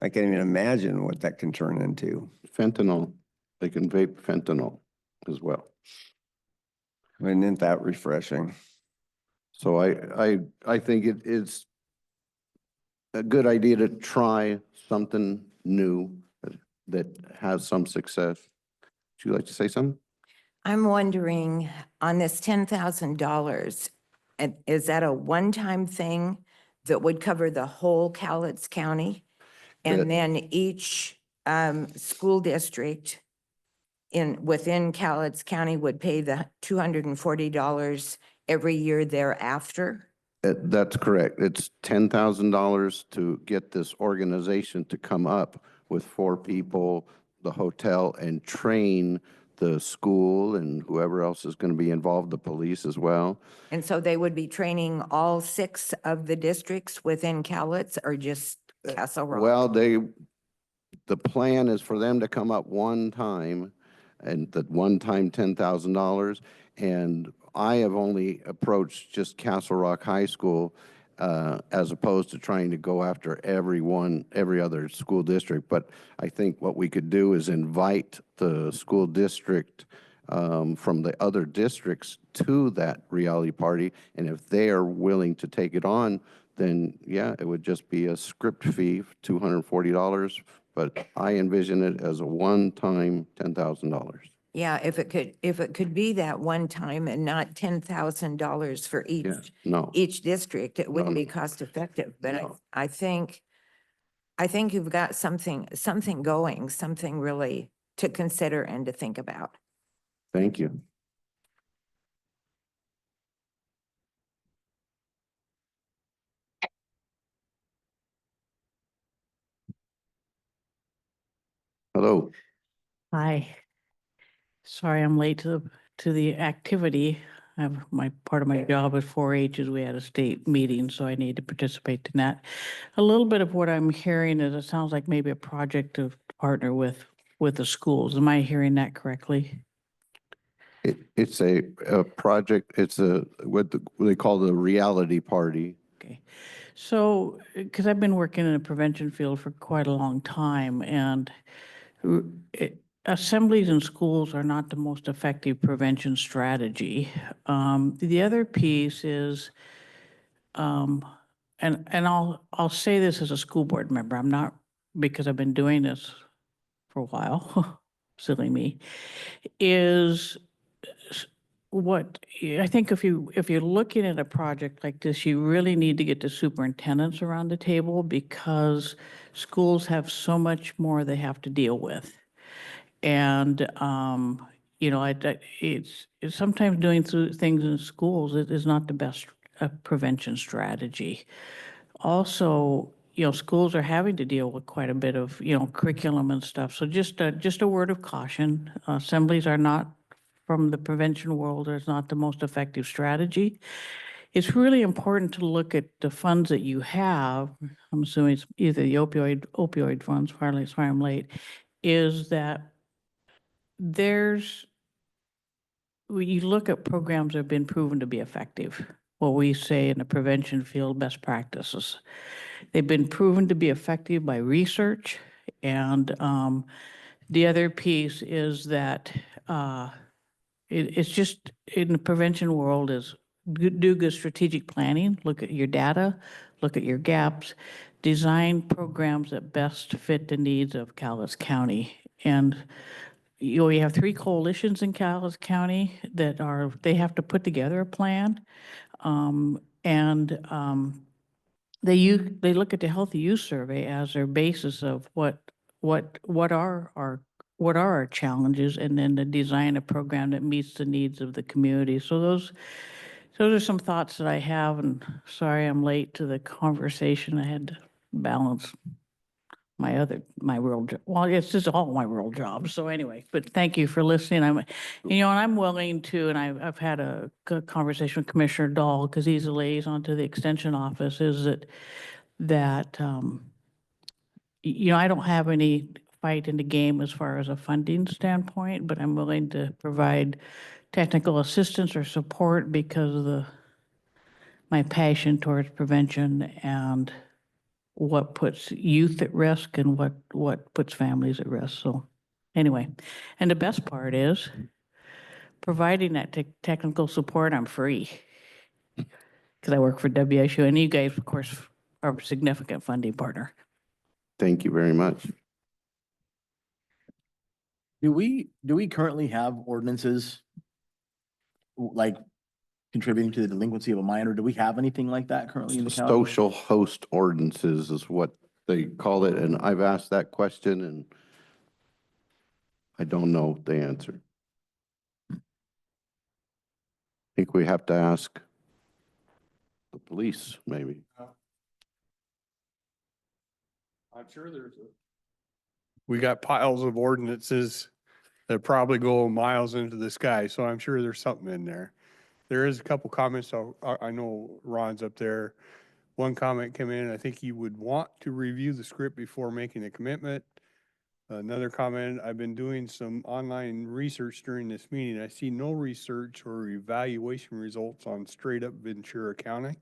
I can't even imagine what that can turn into. Fentanyl, they can vape fentanyl as well. Isn't that refreshing? So I think it's a good idea to try something new that has some success. Would you like to say something? I'm wondering, on this $10,000, is that a one-time thing that would cover the whole Cowlitz County? And then each school district within Cowlitz County would pay the $240 every year thereafter? That's correct. It's $10,000 to get this organization to come up with 4 people, the hotel, and train the school and whoever else is going to be involved, the police as well. And so they would be training all 6 of the districts within Cowlitz, or just Castle Rock? Well, the plan is for them to come up one time, and that one time $10,000, and I have only approached just Castle Rock High School as opposed to trying to go after every other school district. But I think what we could do is invite the school district from the other districts to that reality party. And if they are willing to take it on, then yeah, it would just be a script fee, $240. But I envision it as a one-time $10,000. Yeah, if it could be that one time and not $10,000 for Yeah, no. each district, it wouldn't no. be cost effective. But No. I think you've got something going, something really to consider and to think about. Thank you. Hello. Hi. Sorry, I'm late to the activity. I have part of my job at 4-H is we had a state meeting, so I need to participate in that. A little bit of what I'm hearing is it sounds like maybe a project to partner with the schools. Am I hearing that correctly? It's a project, it's what they call the reality party. Okay. So, because I've been working in the prevention field for quite a long time, and assemblies in schools are not the most effective prevention strategy. The other piece is, and I'll say this as a school board member, I'm not, because I've been doing this for a while, silly me, is what I think if you're looking at a project like this, you really need to get the superintendents around the table because schools have so much more they have to deal with. And, you know, it's sometimes doing things in schools is not the best prevention strategy. Also, you know, schools are having to deal with quite a bit of, you know, curriculum and stuff. So just a word of caution, assemblies are not, from the prevention world, is not the most effective strategy. It's really important to look at the funds that you have. I'm assuming it's either the opioid funds, sorry I'm late, is that when you look at programs that have been proven to be effective, what we say in the prevention field, best practices. They've been proven to be effective by research. And the other piece is that it's just in the prevention world is do good strategic planning, look at your data, look at your gaps, design programs that best fit the needs of Cowlitz County. And we have 3 coalitions in Cowlitz County that they have to put together a plan. They look at the Healthy Youth Survey as their basis of what are our challenges, and then to design a program that meets the needs of the community. So those are some thoughts that I have, and sorry I'm late to the conversation. I had to balance my real job. Well, it's just all my real jobs. So anyway, but thank you for listening. I'm willing to, and I've had a good conversation with Commissioner Dahl because he's a liaison to the extension office, is that I don't have any fight in the game as far as a funding standpoint, but I'm willing to provide technical assistance or support because of my passion towards prevention and what puts youth at risk and what puts families at risk. So anyway, and the best part is providing that technical support, I'm free because I work for WSU, and you guys, of course, are a significant funding partner. Thank you very much. Do we currently have ordinances like contributing to the delinquency of a minor? Do we have anything like that currently in the county? Social host ordinances is what they call it, and I've asked that question and I don't know the answer. I think we have to ask the police, maybe. I'm sure we got piles of ordinances that probably go miles into the sky, so I'm sure there's something in there. There is a couple comments, so I know Ron's up there. One comment came in, I think he would want to review the script before making a commitment. Another comment, I've been doing some online research during this meeting. I see no research or evaluation results on straight up Ventura County.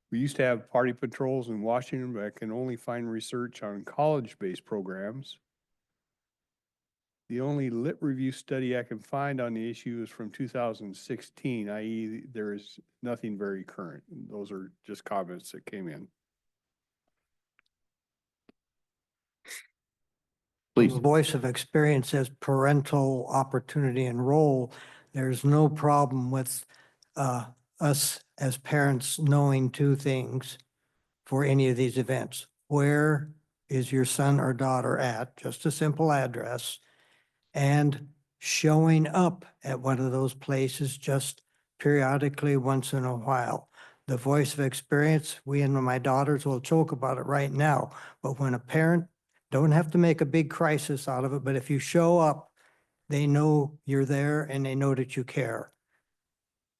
We used to have party patrols in Washington, but I can only find research on college-based programs. The only lit review study I can find on the issue is from 2016, i.e. there is nothing very current. Those are just comments that came in. Please. The voice of experience says parental opportunity and role. There's no problem with us as parents knowing two things for any of these events. Where is your son or daughter at? Just a simple address. And showing up at one of those places just periodically once in a while. The voice of experience, we and my daughters will joke about it right now, but when a parent, don't have to make a big crisis out of it, but if you show up, they know you're there and they know that you care.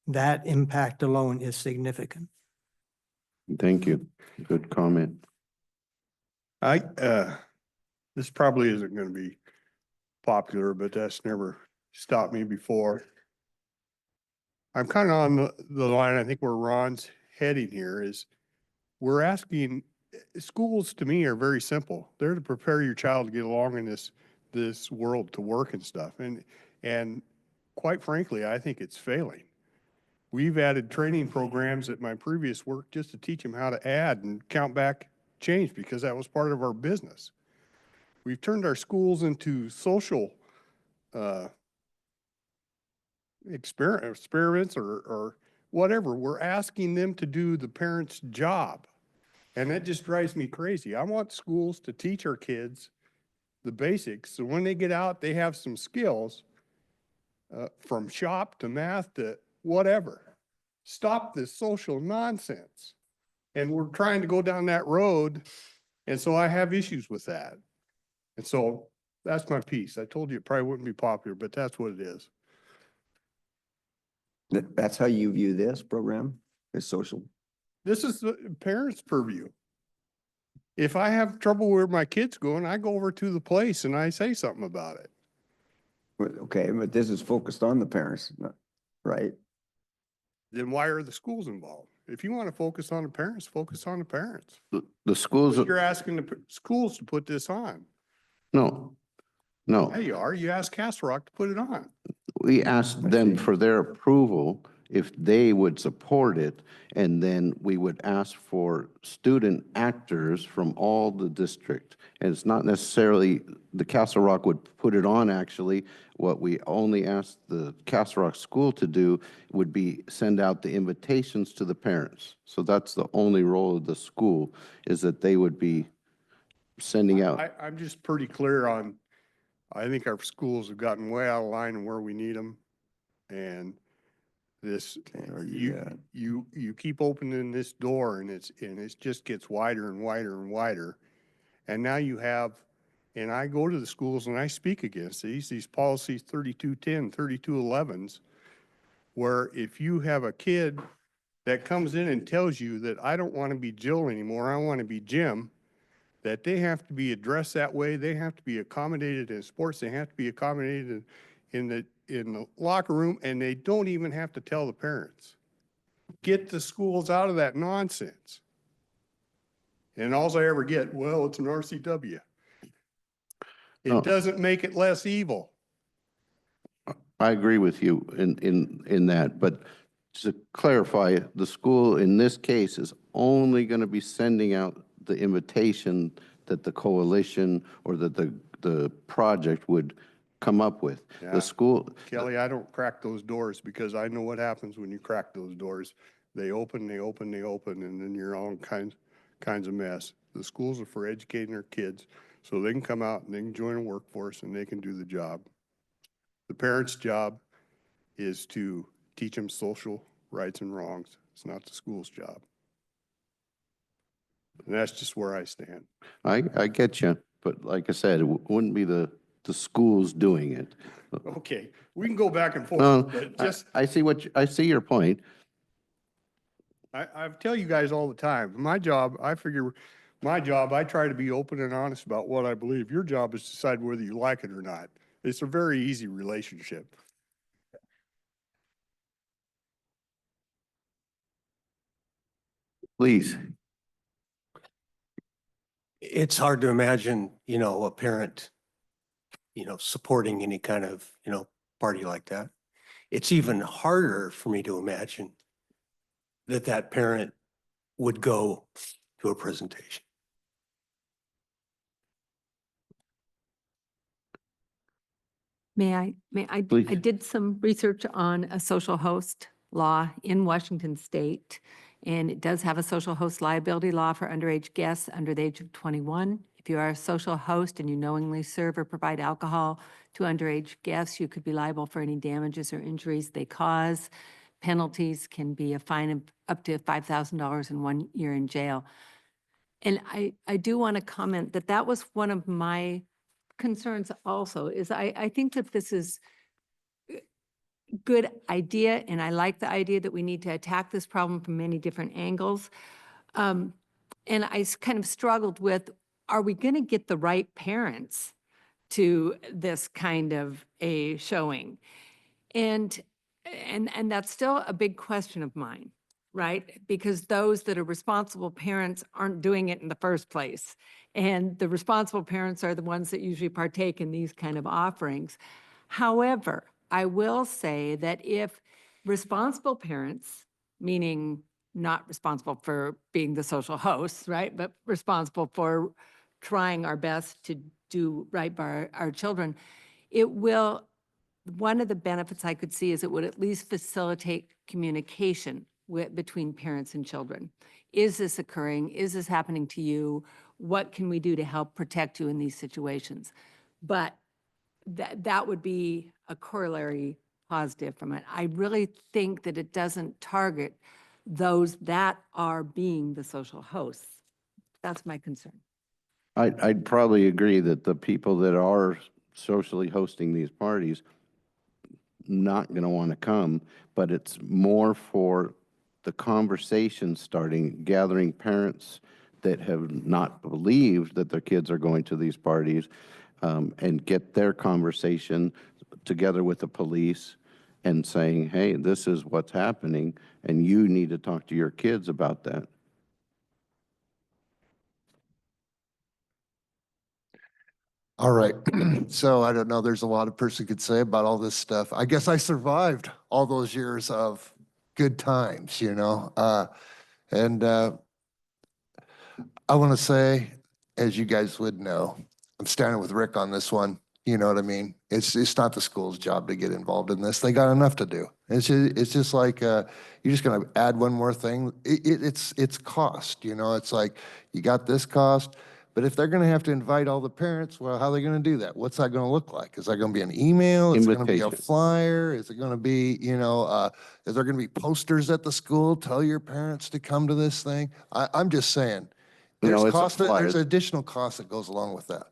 That impact alone is significant. Thank you. Good comment. This probably isn't gonna be popular, but that's never stopped me before. I'm kind of on the line, I think where Ron's heading here is, we're asking, schools to me are very simple. They're to prepare your child to get along in this world to work and stuff. And quite frankly, I think it's failing. We've added training programs at my previous work just to teach them how to add and count back change, because that was part of our business. We've turned our schools into social experiments or whatever. We're asking them to do the parents' job. And that just drives me crazy. I want schools to teach our kids the basics, so when they get out, they have some skills from shop to math to whatever. Stop this social nonsense. And we're trying to go down that road, and so I have issues with that. And so that's my piece. I told you it probably wouldn't be popular, but that's what it is. That's how you view this program, as social? This is the parents' purview. If I have trouble where my kid's going, I go over to the place and I say something about it. Okay, but this is focused on the parents, right? Then why are the schools involved? If you want to focus on the parents, focus on the parents. The schools, But you're asking the schools to put this on. no, no. There you are. You asked Castle Rock to put it on. We asked them for their approval if they would support it, and then we would ask for student actors from all the district. And it's not necessarily, the Castle Rock would put it on, actually. What we only asked the Castle Rock school to do would be send out the invitations to the parents. So that's the only role of the school, is that they would be sending out. I'm just pretty clear on, I think our schools have gotten way out of line and where we need them. And this, you keep opening this door and it just gets wider and wider and wider. And now you have, and I go to the schools and I speak against these policies 3210, 3211s, where if you have a kid that comes in and tells you that I don't want to be Jill anymore, I want to be Jim, that they have to be addressed that way. They have to be accommodated in sports. They have to be accommodated in the locker room, and they don't even have to tell the parents. Get the schools out of that nonsense. And all I ever get, well, it's an RCW. It doesn't make it less evil. I agree with you in that, but to clarify, the school in this case is only going to be sending out the invitation that the coalition or that the project would come up with. Yeah. The school. Kelly, I don't crack those doors because I know what happens when you crack those doors. They open, and then you're all kinds of mess. The schools are for educating their kids so they can come out and they can join a workforce and they can do the job. The parents' job is to teach them social rights and wrongs. It's not the school's job. And that's just where I stand. I get you, but like I said, it wouldn't be the schools doing it. Okay, we can go back and forth, No, but just, I see I see your point. I tell you guys all the time, my job, I figure My job, I try to be open and honest about what I believe. Your job is to decide whether you like it or not. It's a very easy relationship. Please. It's hard to imagine, a parent, supporting any kind of, party like that. It's even harder for me to imagine that that parent would go to a presentation. I Please. did some research on a social host law in Washington State, and it does have a social host liability law for underage guests under the age of 21. If you are a social host and you knowingly serve or provide alcohol to underage guests, you could be liable for any damages or injuries they cause. Penalties can be a fine of up to $5,000 and 1 year in jail. And I do want to comment that that was one of my concerns also, is I think that this is a good idea, and I like the idea that we need to attack this problem from many different angles. And I kind of struggled with, are we going to get the right parents to this kind of a showing? And that's still a big question of mine, right? Because those that are responsible parents aren't doing it in the first place. And the responsible parents are the ones that usually partake in these kind of offerings. However, I will say that if responsible parents, meaning not responsible for being the social hosts, right, but responsible for trying our best to do right by our children, one of the benefits I could see is it would at least facilitate communication between parents and children. Is this occurring? Is this happening to you? What can we do to help protect you in these situations? But that would be a corollary positive from it. I really think that it doesn't target those that are being the social hosts. That's my concern. I'd probably agree that the people that are socially hosting these parties not going to want to come, but it's more for the conversation starting, gathering parents that have not believed that their kids are going to these parties, and get their conversation together with the police and saying, hey, this is what's happening, and you need to talk to your kids about that. All right. So I don't know, there's a lot a person could say about all this stuff. I guess I survived all those years of good times, and I want to say, as you guys would know, I'm standing with Rick on this one. You know what I mean? It's not the school's job to get involved in this. They got enough to do. It's just like, you're just going to add one more thing. It's cost, it's like, you got this cost. But if they're going to have to invite all the parents, well, how are they going to do that? What's that going to look like? Is that going to be an email? Is it going to be a flyer? Is it going to be, is there going to be posters at the school? Tell your parents to come to this thing. I'm just saying, there's there's additional cost that goes along with that.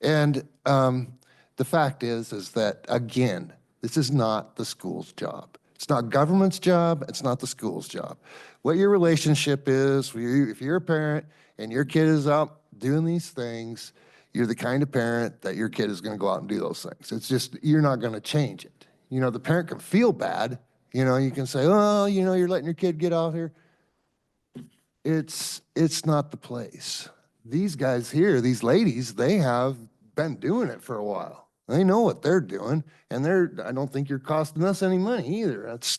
And the fact is that, again, this is not the school's job. It's not government's job. It's not the school's job. What your relationship is, if you're a parent and your kid is out doing these things, you're the kind of parent that your kid is going to go out and do those things. It's just, you're not going to change it. The parent can feel bad. You can say, oh, you're letting your kid get out here. It's not the place. These guys here, these ladies, they have been doing it for a while. They know what they're doing, and I don't think you're costing us any money either. That's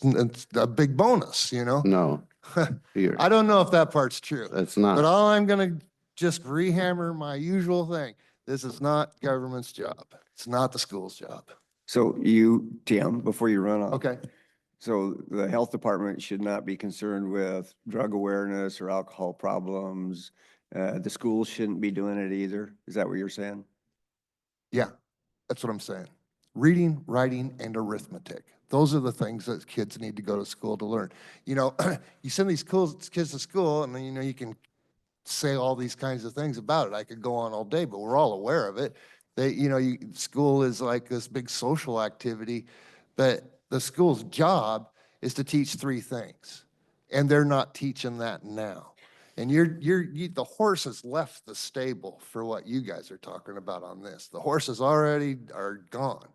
a big bonus, No. I don't know if that part's true. That's not. But all I'm going to just rehammer my usual thing. This is not government's job. It's not the school's job. So Tim, before you run off. Okay. So the health department should not be concerned with drug awareness or alcohol problems. The schools shouldn't be doing it either. Is that what you're saying? Yeah, that's what I'm saying. Reading, writing, and arithmetic. Those are the things that kids need to go to school to learn. You send these kids to school, and then, you can say all these kinds of things about it. I could go on all day, but we're all aware of it. School is like this big social activity, but the school's job is to teach 3 things, and they're not teaching that now. And the horse has left the stable for what you guys are talking about on this. The horses already are gone.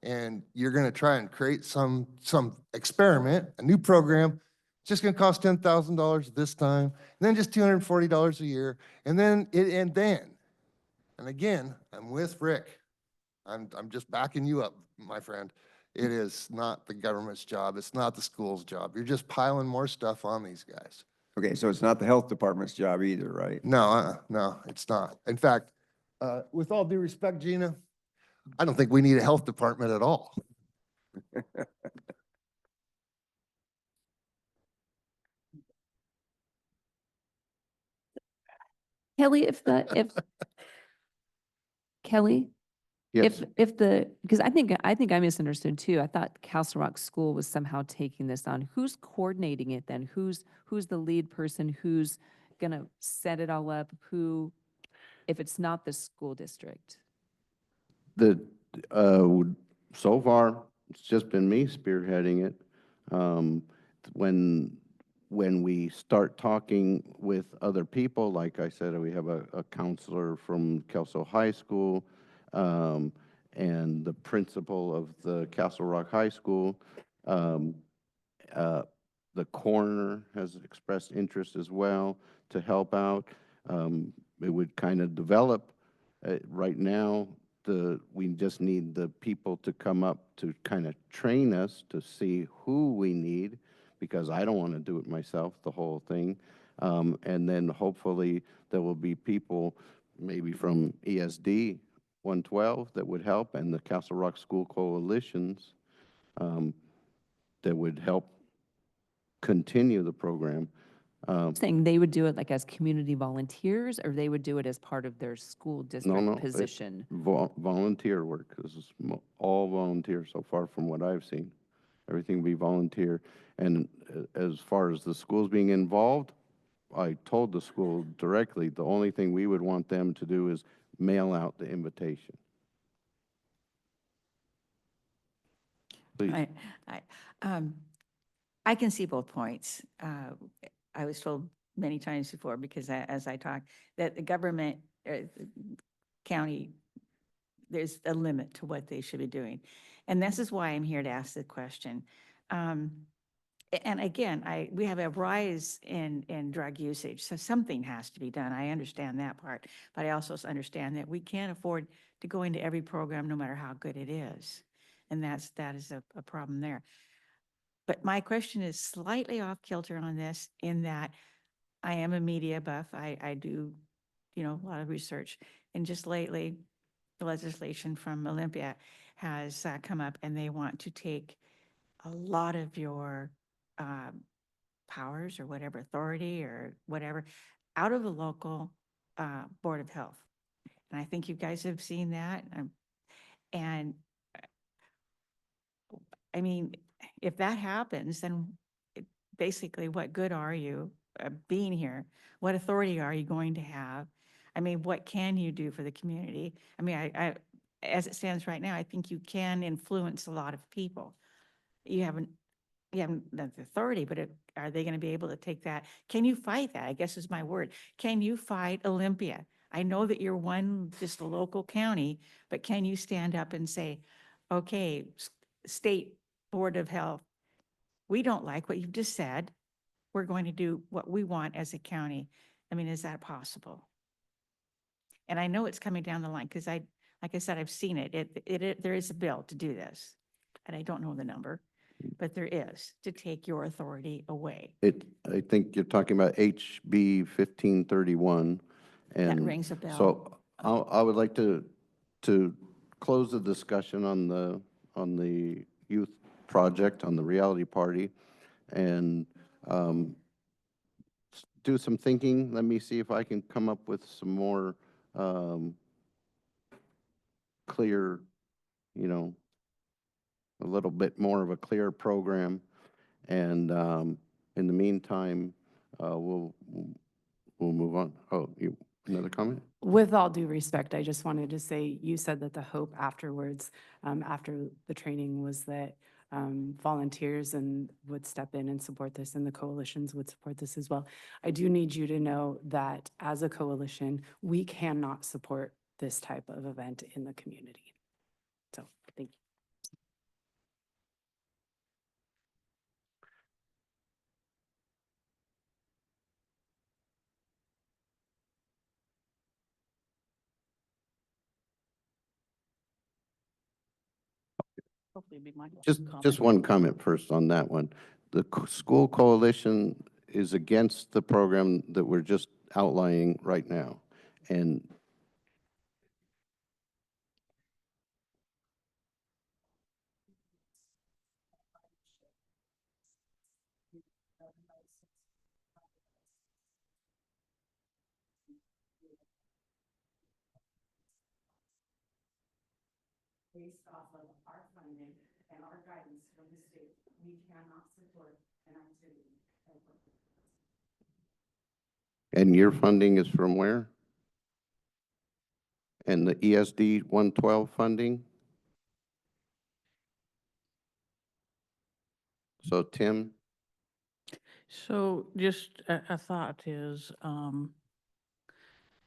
And you're gonna try and create some experiment, a new program. It's just gonna cost $10,000 this time, and then just $240 a year. And then, and again, I'm with Rick. I'm just backing you up, my friend. It is not the government's job. It's not the school's job. You're just piling more stuff on these guys. Okay, so it's not the health department's job either, right? No, no, it's not. In fact, with all due respect, Gina, I don't think we need a health department at all. Kelly, Kelly, Yes. because I think I misunderstood too. I thought Castle Rock School was somehow taking this on. Who's coordinating it then? Who's the lead person? Who's gonna set it all up? Who, if it's not the school district? So far, it's just been me spearheading it. When we start talking with other people, like I said, we have a counselor from Kelso High School, and the principal of the Castle Rock High School. The coroner has expressed interest as well to help out. It would kind of develop. Right now, we just need the people to come up to kind of train us to see who we need, because I don't want to do it myself, the whole thing. And then hopefully there will be people maybe from ESD 112 that would help, and the Castle Rock School Coalitions that would help continue the program. Saying they would do it like as community volunteers, or they would do it as part of their school No, district it's position? volunteer work. This is all volunteer so far from what I've seen. Everything will be volunteer. And as far as the schools being involved, I told the school directly, the only thing we would want them to do is mail out the invitation. Please. I can see both points. I was told many times before, because as I talk, that the government, county, there's a limit to what they should be doing. And this is why I'm here to ask the question. And again, we have a rise in drug usage, so something has to be done. I understand that part, but I also understand that we can't afford to go into every program, no matter how good it is. And that is a problem there. But my question is slightly off kilter on this, in that I am a media buff. I do, a lot of research. And just lately, the legislation from Olympia has come up, and they want to take a lot of your powers, or whatever, authority or whatever, out of the local Board of Health. And I think you guys have seen that. And I mean, if that happens, then basically what good are you being here? What authority are you going to have? I mean, what can you do for the community? I mean, I as it stands right now, I think you can influence a lot of people. You haven't the authority, but are they going to be able to take that? Can you fight that? I guess is my word. Can you fight Olympia? I know that you're just a local county, but can you stand up and say, okay, State Board of Health, we don't like what you've just said. We're going to do what we want as a county. I mean, is that possible? And I know it's coming down the line, because like I said, I've seen it. There is a bill to do this, and I don't know the number, but there is, to take your authority away. I think you're talking about HB 1531. That rings a bell. So I would like to close the discussion on the youth project, on the reality party, and do some thinking. Let me see if I can come up with some more clear, a little bit more of a clear program. And in the meantime, we'll move on. Oh, another comment? With all due respect, I just wanted to say, you said that the hope afterwards, after the training, was that volunteers and would step in and support this, and the coalitions would support this as well. I do need you to know that as a coalition, we cannot support this type of event in the community. So, thank you. Hopefully it'd be my Just comment. one comment first on that one. The school coalition is against the program that we're just outlining right now. And Based off of our funding and our guidance from the state, we cannot support an activity. and your funding is from where? And the ESD 112 funding? So Tim? So just a thought is,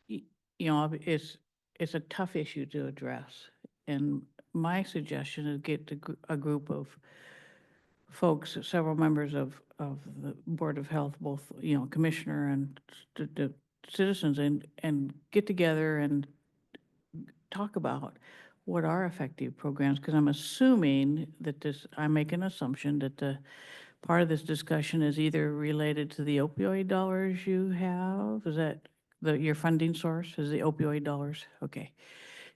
you know, it's a tough issue to address. And my suggestion is get a group of folks, several members of the Board of Health, both, you know, commissioner and the citizens, and get together and talk about what are effective programs, because I'm assuming that I make an assumption that the part of this discussion is either related to the opioid dollars you have. Is that your funding source is the opioid dollars? Okay.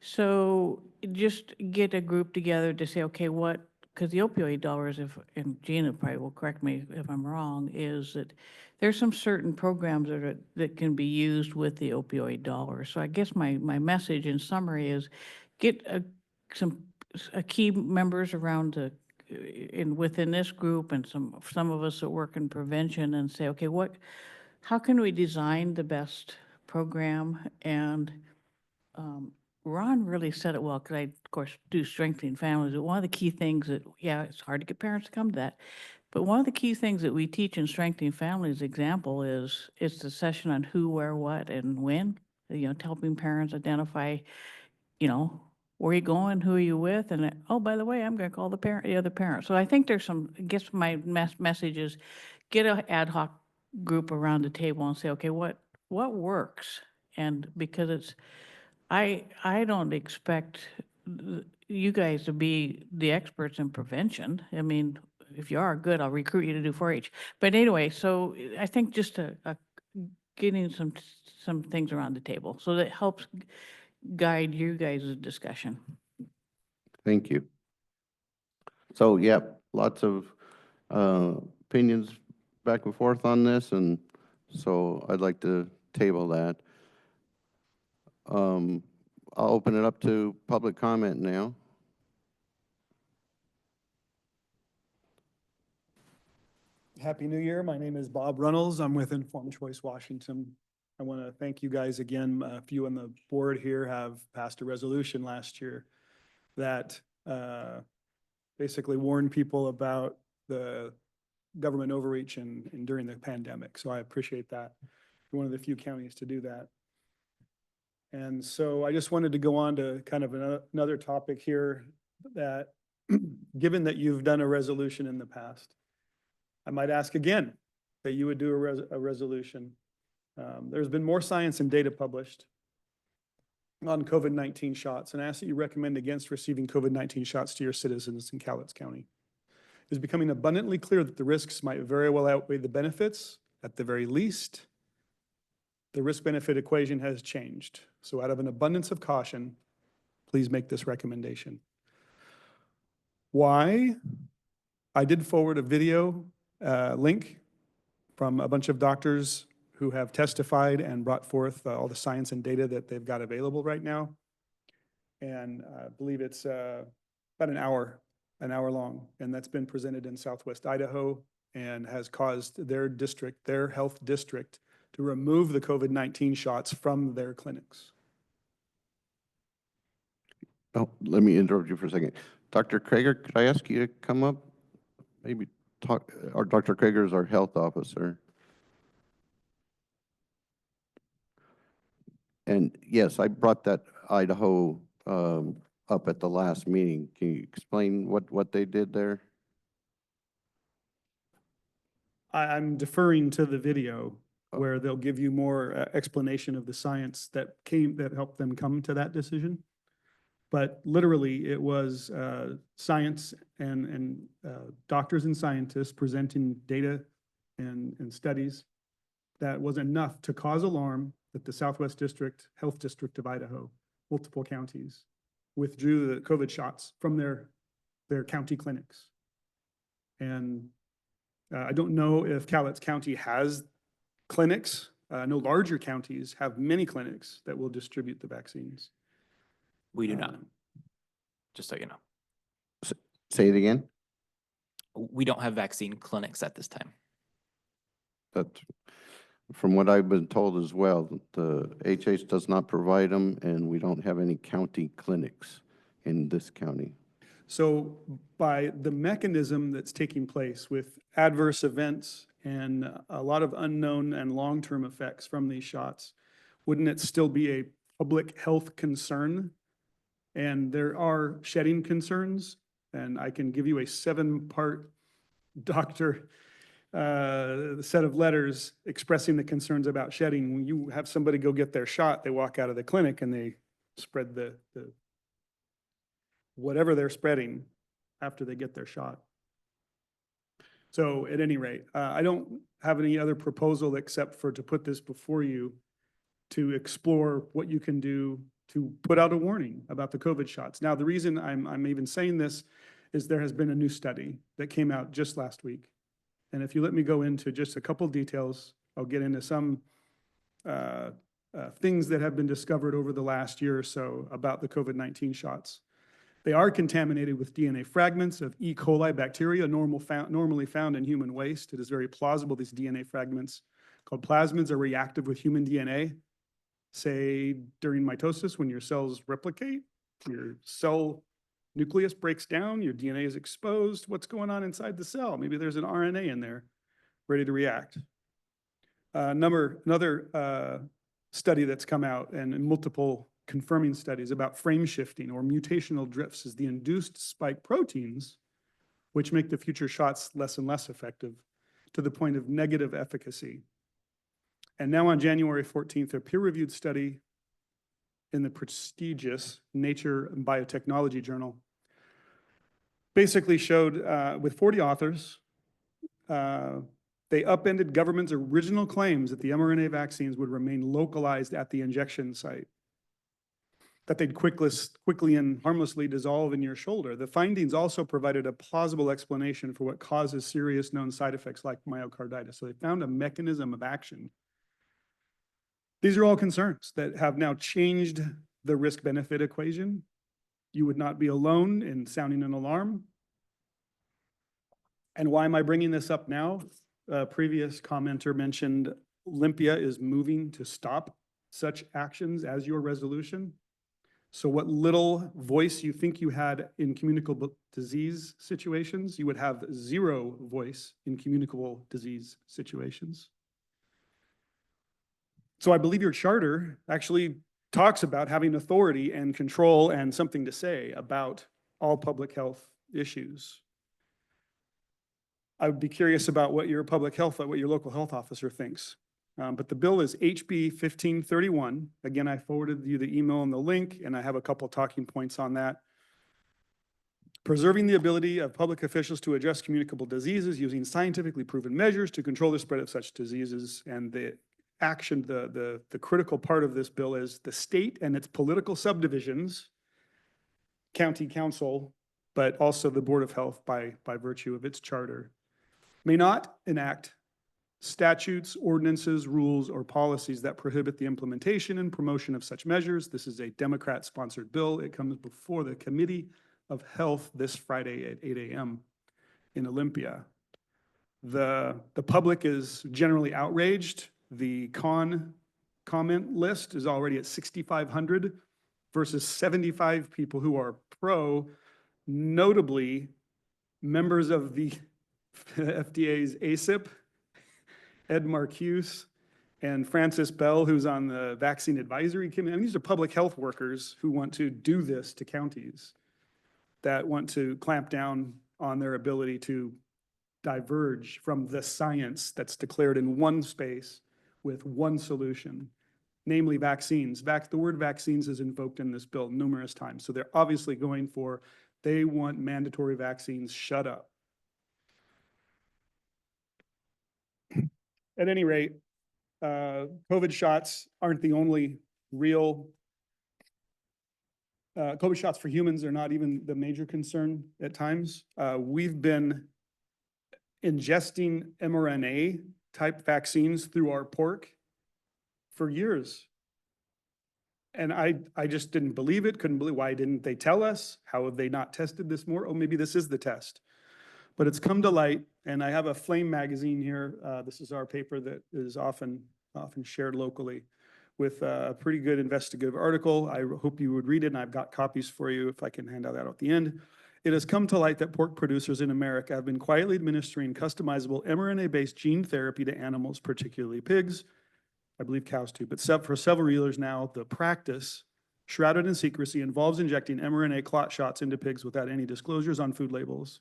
So just get a group together to say, okay, because the opioid dollars, and Gina probably will correct me if I'm wrong, is that there's some certain programs that can be used with the opioid dollars. So I guess my message in summary is get some key members around within this group, and some of us that work in prevention, and say, okay, how can we design the best program? And Ron really said it well, because I, of course, do strengthening families. But one of the key things that, yeah, it's hard to get parents to come to that. But one of the key things that we teach in strengthening families example is it's the session on who, where, what, and when. You know, helping parents identify, you know, where are you going, who are you with, and oh, by the way, I'm going to call the other parent. So I think there's I guess my message is get an ad hoc group around the table and say, okay, what works? And because I don't expect you guys to be the experts in prevention. I mean, if you are good, I'll recruit you to do 4-H. But anyway, so I think just getting some things around the table, so that helps guide you guys' discussion. Thank you. So, yeah, lots of opinions back and forth on this, and so I'd like to table that. I'll open it up to public comment now. Happy New Year. My name is Bob Runnels. I'm with Informed Choice Washington. I want to thank you guys again. A few on the board here have passed a resolution last year that basically warned people about the government overreach and during the pandemic. So I appreciate that. We're one of the few counties to do that. And so I just wanted to go on to kind of another topic here, that given that you've done a resolution in the past, I might ask again that you would do a resolution. There's been more science and data published on COVID-19 shots, and I ask that you recommend against receiving COVID-19 shots to your citizens in Cowlitz County. It is becoming abundantly clear that the risks might very well outweigh the benefits. At the very least, the risk-benefit equation has changed. So out of an abundance of caution, please make this recommendation. Why? I did forward a video link from a bunch of doctors who have testified and brought forth all the science and data that they've got available right now. And I believe it's about an hour long, and that's been presented in Southwest Idaho and has caused their district, their health district, to remove the COVID-19 shots from their clinics. Oh, let me interrupt you for a second. Dr. Krager, could I ask you to come up maybe talk, our Dr. Krieger is our health officer. And yes, I brought that Idaho up at the last meeting. Can you explain what they did there? I'm deferring to the video where they'll give you more explanation of the science that helped them come to that decision. But literally, it was science and doctors and scientists presenting data and studies that was enough to cause alarm that the Southwest District, Health District of Idaho, multiple counties, withdrew the COVID shots from their county clinics. And I don't know if Cowlitz County has clinics. No larger counties have many clinics that will distribute the vaccines. We do not, just so you know. Say it again? We don't have vaccine clinics at this time. That, from what I've been told as well, the HH does not provide them, and we don't have any county clinics in this county. So by the mechanism that's taking place with adverse events and a lot of unknown and long-term effects from these shots, wouldn't it still be a public health concern? And there are shedding concerns, and I can give you a 7-part doctor set of letters expressing the concerns about shedding. When you have somebody go get their shot, they walk out of the clinic and they spread the whatever they're spreading after they get their shot. So at any rate, I don't have any other proposal except for to put this before you to explore what you can do to put out a warning about the COVID shots. Now, the reason I'm even saying this is there has been a new study that came out just last week. And if you let me go into just a couple details, I'll get into some things that have been discovered over the last year or so about the COVID-19 shots. They are contaminated with DNA fragments of E. coli bacteria normally found in human waste. It is very plausible these DNA fragments called plasmids are reactive with human DNA. Say during mitosis, when your cells replicate, your cell nucleus breaks down, your DNA is exposed. What's going on inside the cell? Maybe there's an RNA in there ready to react. Another study that's come out and multiple confirming studies about frame shifting or mutational drifts is the induced spike proteins, which make the future shots less and less effective to the point of negative efficacy. And now on January 14th, a peer-reviewed study in the prestigious Nature Biotechnology Journal basically showed with 40 authors, they upended government's original claims that the mRNA vaccines would remain localized at the injection site, that they'd quickly and harmlessly dissolve in your shoulder. The findings also provided a plausible explanation for what causes serious known side effects like myocarditis. So they found a mechanism of action. These are all concerns that have now changed the risk-benefit equation. You would not be alone in sounding an alarm. And why am I bringing this up now? A previous commenter mentioned Olympia is moving to stop such actions as your resolution. So what little voice you think you had in communicable disease situations, you would have zero voice in communicable disease situations. So I believe your charter actually talks about having authority and control and something to say about all public health issues. I would be curious about what your local health officer thinks. But the bill is HB 1531. Again, I forwarded you the email and the link, and I have a couple talking points on that. Preserving the ability of public officials to address communicable diseases using scientifically proven measures to control the spread of such diseases. And the action, the critical part of this bill is the state and its political subdivisions, county council, but also the Board of Health by virtue of its charter, may not enact statutes, ordinances, rules, or policies that prohibit the implementation and promotion of such measures. This is a Democrat-sponsored bill. It comes before the Committee of Health this Friday at 8 a.m. in Olympia. The public is generally outraged. The comment list is already at 6,500 versus 75 people who are pro, notably members of the FDA's ACIP, Ed Marcuse, and Francis Bell, who's on the Vaccine Advisory Committee. I mean, these are public health workers who want to do this to counties, that want to clamp down on their ability to diverge from the science that's declared in one space with one solution, namely vaccines. The word vaccines is invoked in this bill numerous times. So they're obviously going for, they want mandatory vaccines, shut up. At any rate, COVID shots aren't the only real, COVID shots for humans are not even the major concern at times. We've been ingesting mRNA type vaccines through our pork for years. And I just didn't believe it, couldn't believe, why didn't they tell us? How have they not tested this more? Oh, maybe this is the test. But it's come to light, and I have a Flame magazine here. This is our paper that is often shared locally with a pretty good investigative article. I hope you would read it, and I've got copies for you if I can hand out that at the end. It has come to light that pork producers in America have been quietly administering customizable mRNA-based gene therapy to animals, particularly pigs, I believe cows too, but for several years now, the practice, shrouded in secrecy, involves injecting mRNA clot shots into pigs without any disclosures on food labels.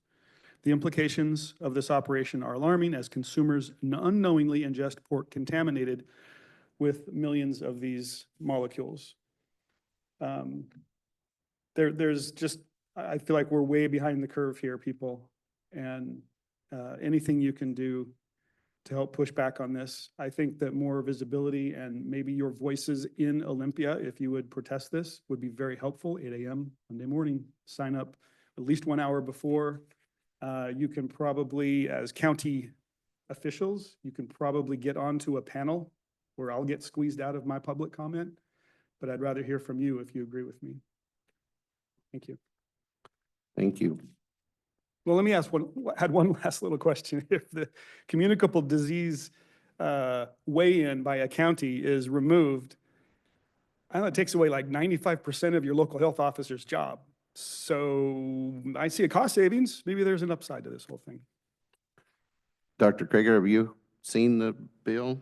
The implications of this operation are alarming as consumers unknowingly ingest pork contaminated with millions of these molecules. There's just, I feel like we're way behind the curve here, people. And anything you can do to help push back on this. I think that more visibility and maybe your voices in Olympia, if you would protest this, would be very helpful. 8 a.m. Monday morning, sign up at least 1 hour before. You can probably, as county officials, you can probably get onto a panel where I'll get squeezed out of my public comment, but I'd rather hear from you if you agree with me. Thank you. Thank you. Well, let me ask had one last little question. If the communicable disease weigh-in by a county is removed, I know it takes away like 95% of your local health officer's job. So I see a cost savings. Maybe there's an upside to this whole thing. Dr. Krieger, have you seen the bill?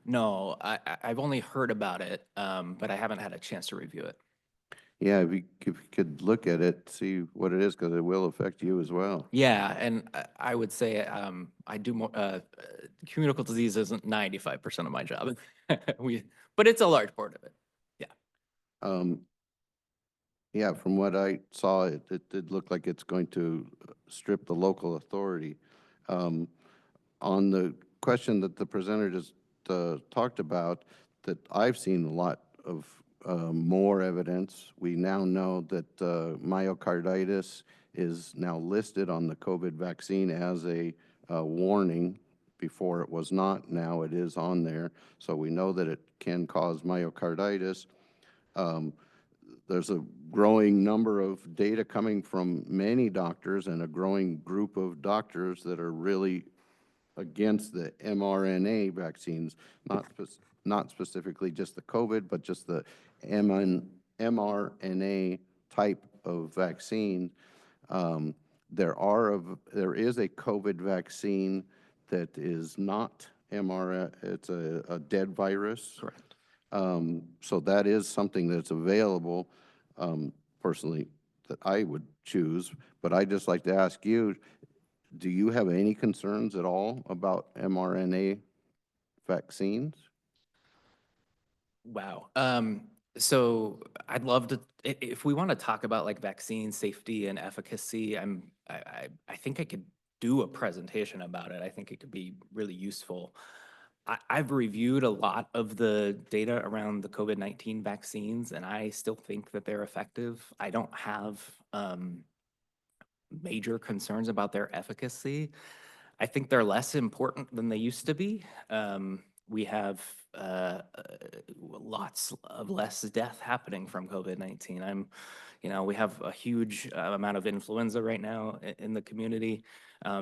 No, I've only heard about it, but I haven't had a chance to review it. Yeah, if you could look at it, see what it is, because it will affect you as well. Yeah, and I would say I do more, communicable disease isn't 95% of my job. But it's a large part of it. Yeah. Yeah, from what I saw, it did look like it's going to strip the local authority. On the question that the presenter just talked about, that I've seen a lot of more evidence. We now know that myocarditis is now listed on the COVID vaccine as a warning. Before it was not, now it is on there. So we know that it can cause myocarditis. There's a growing number of data coming from many doctors and a growing group of doctors that are really against the mRNA vaccines, not specifically just the COVID, but just the mRNA type of vaccine. There is a COVID vaccine that is not mRNA, it's a dead virus. Correct. So that is something that's available, personally, that I would choose. But I'd just like to ask you, do you have any concerns at all about mRNA vaccines? Wow. So I'd love to, if we want to talk about like vaccine safety and efficacy, I think I could do a presentation about it. I think it could be really useful. I've reviewed a lot of the data around the COVID-19 vaccines, and I still think that they're effective. I don't have major concerns about their efficacy. I think they're less important than they used to be. We have lots of less death happening from COVID-19. We have a huge amount of influenza right now in the community.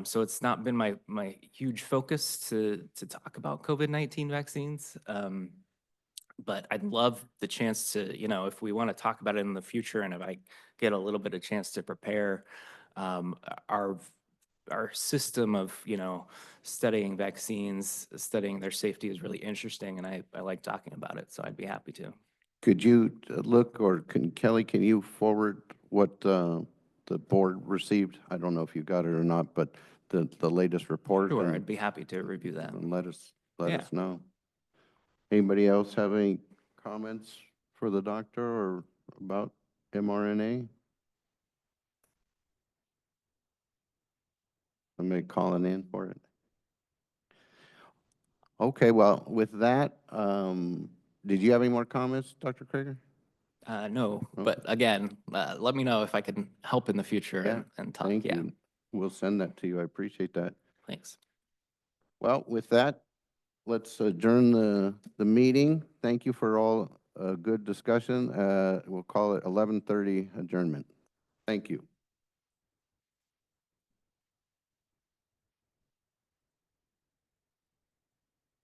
So it's not been my huge focus to talk about COVID-19 vaccines. But I'd love the chance to, if we want to talk about it in the future, and if I get a little bit of chance to prepare, our our system of, studying vaccines, studying their safety is really interesting, and I like talking about it, so I'd be happy to. Could you look, or Kelly, can you forward what the board received? I don't know if you got it or not, but the latest report. Sure, and- I'd be happy to review that. And let us Yeah. know. Anybody else have any comments for the doctor or about mRNA? Somebody calling in for it? Okay, well, with that, did you have any more comments, Dr. Krieger? No, No? but again, let me know if I can help in the future Yeah, and talk. Thank Yeah, you. We'll send that to you. I appreciate that. thanks. Well, with that, let's adjourn the meeting. Thank you for all good discussion. We'll call it 11:30 adjournment. Thank you.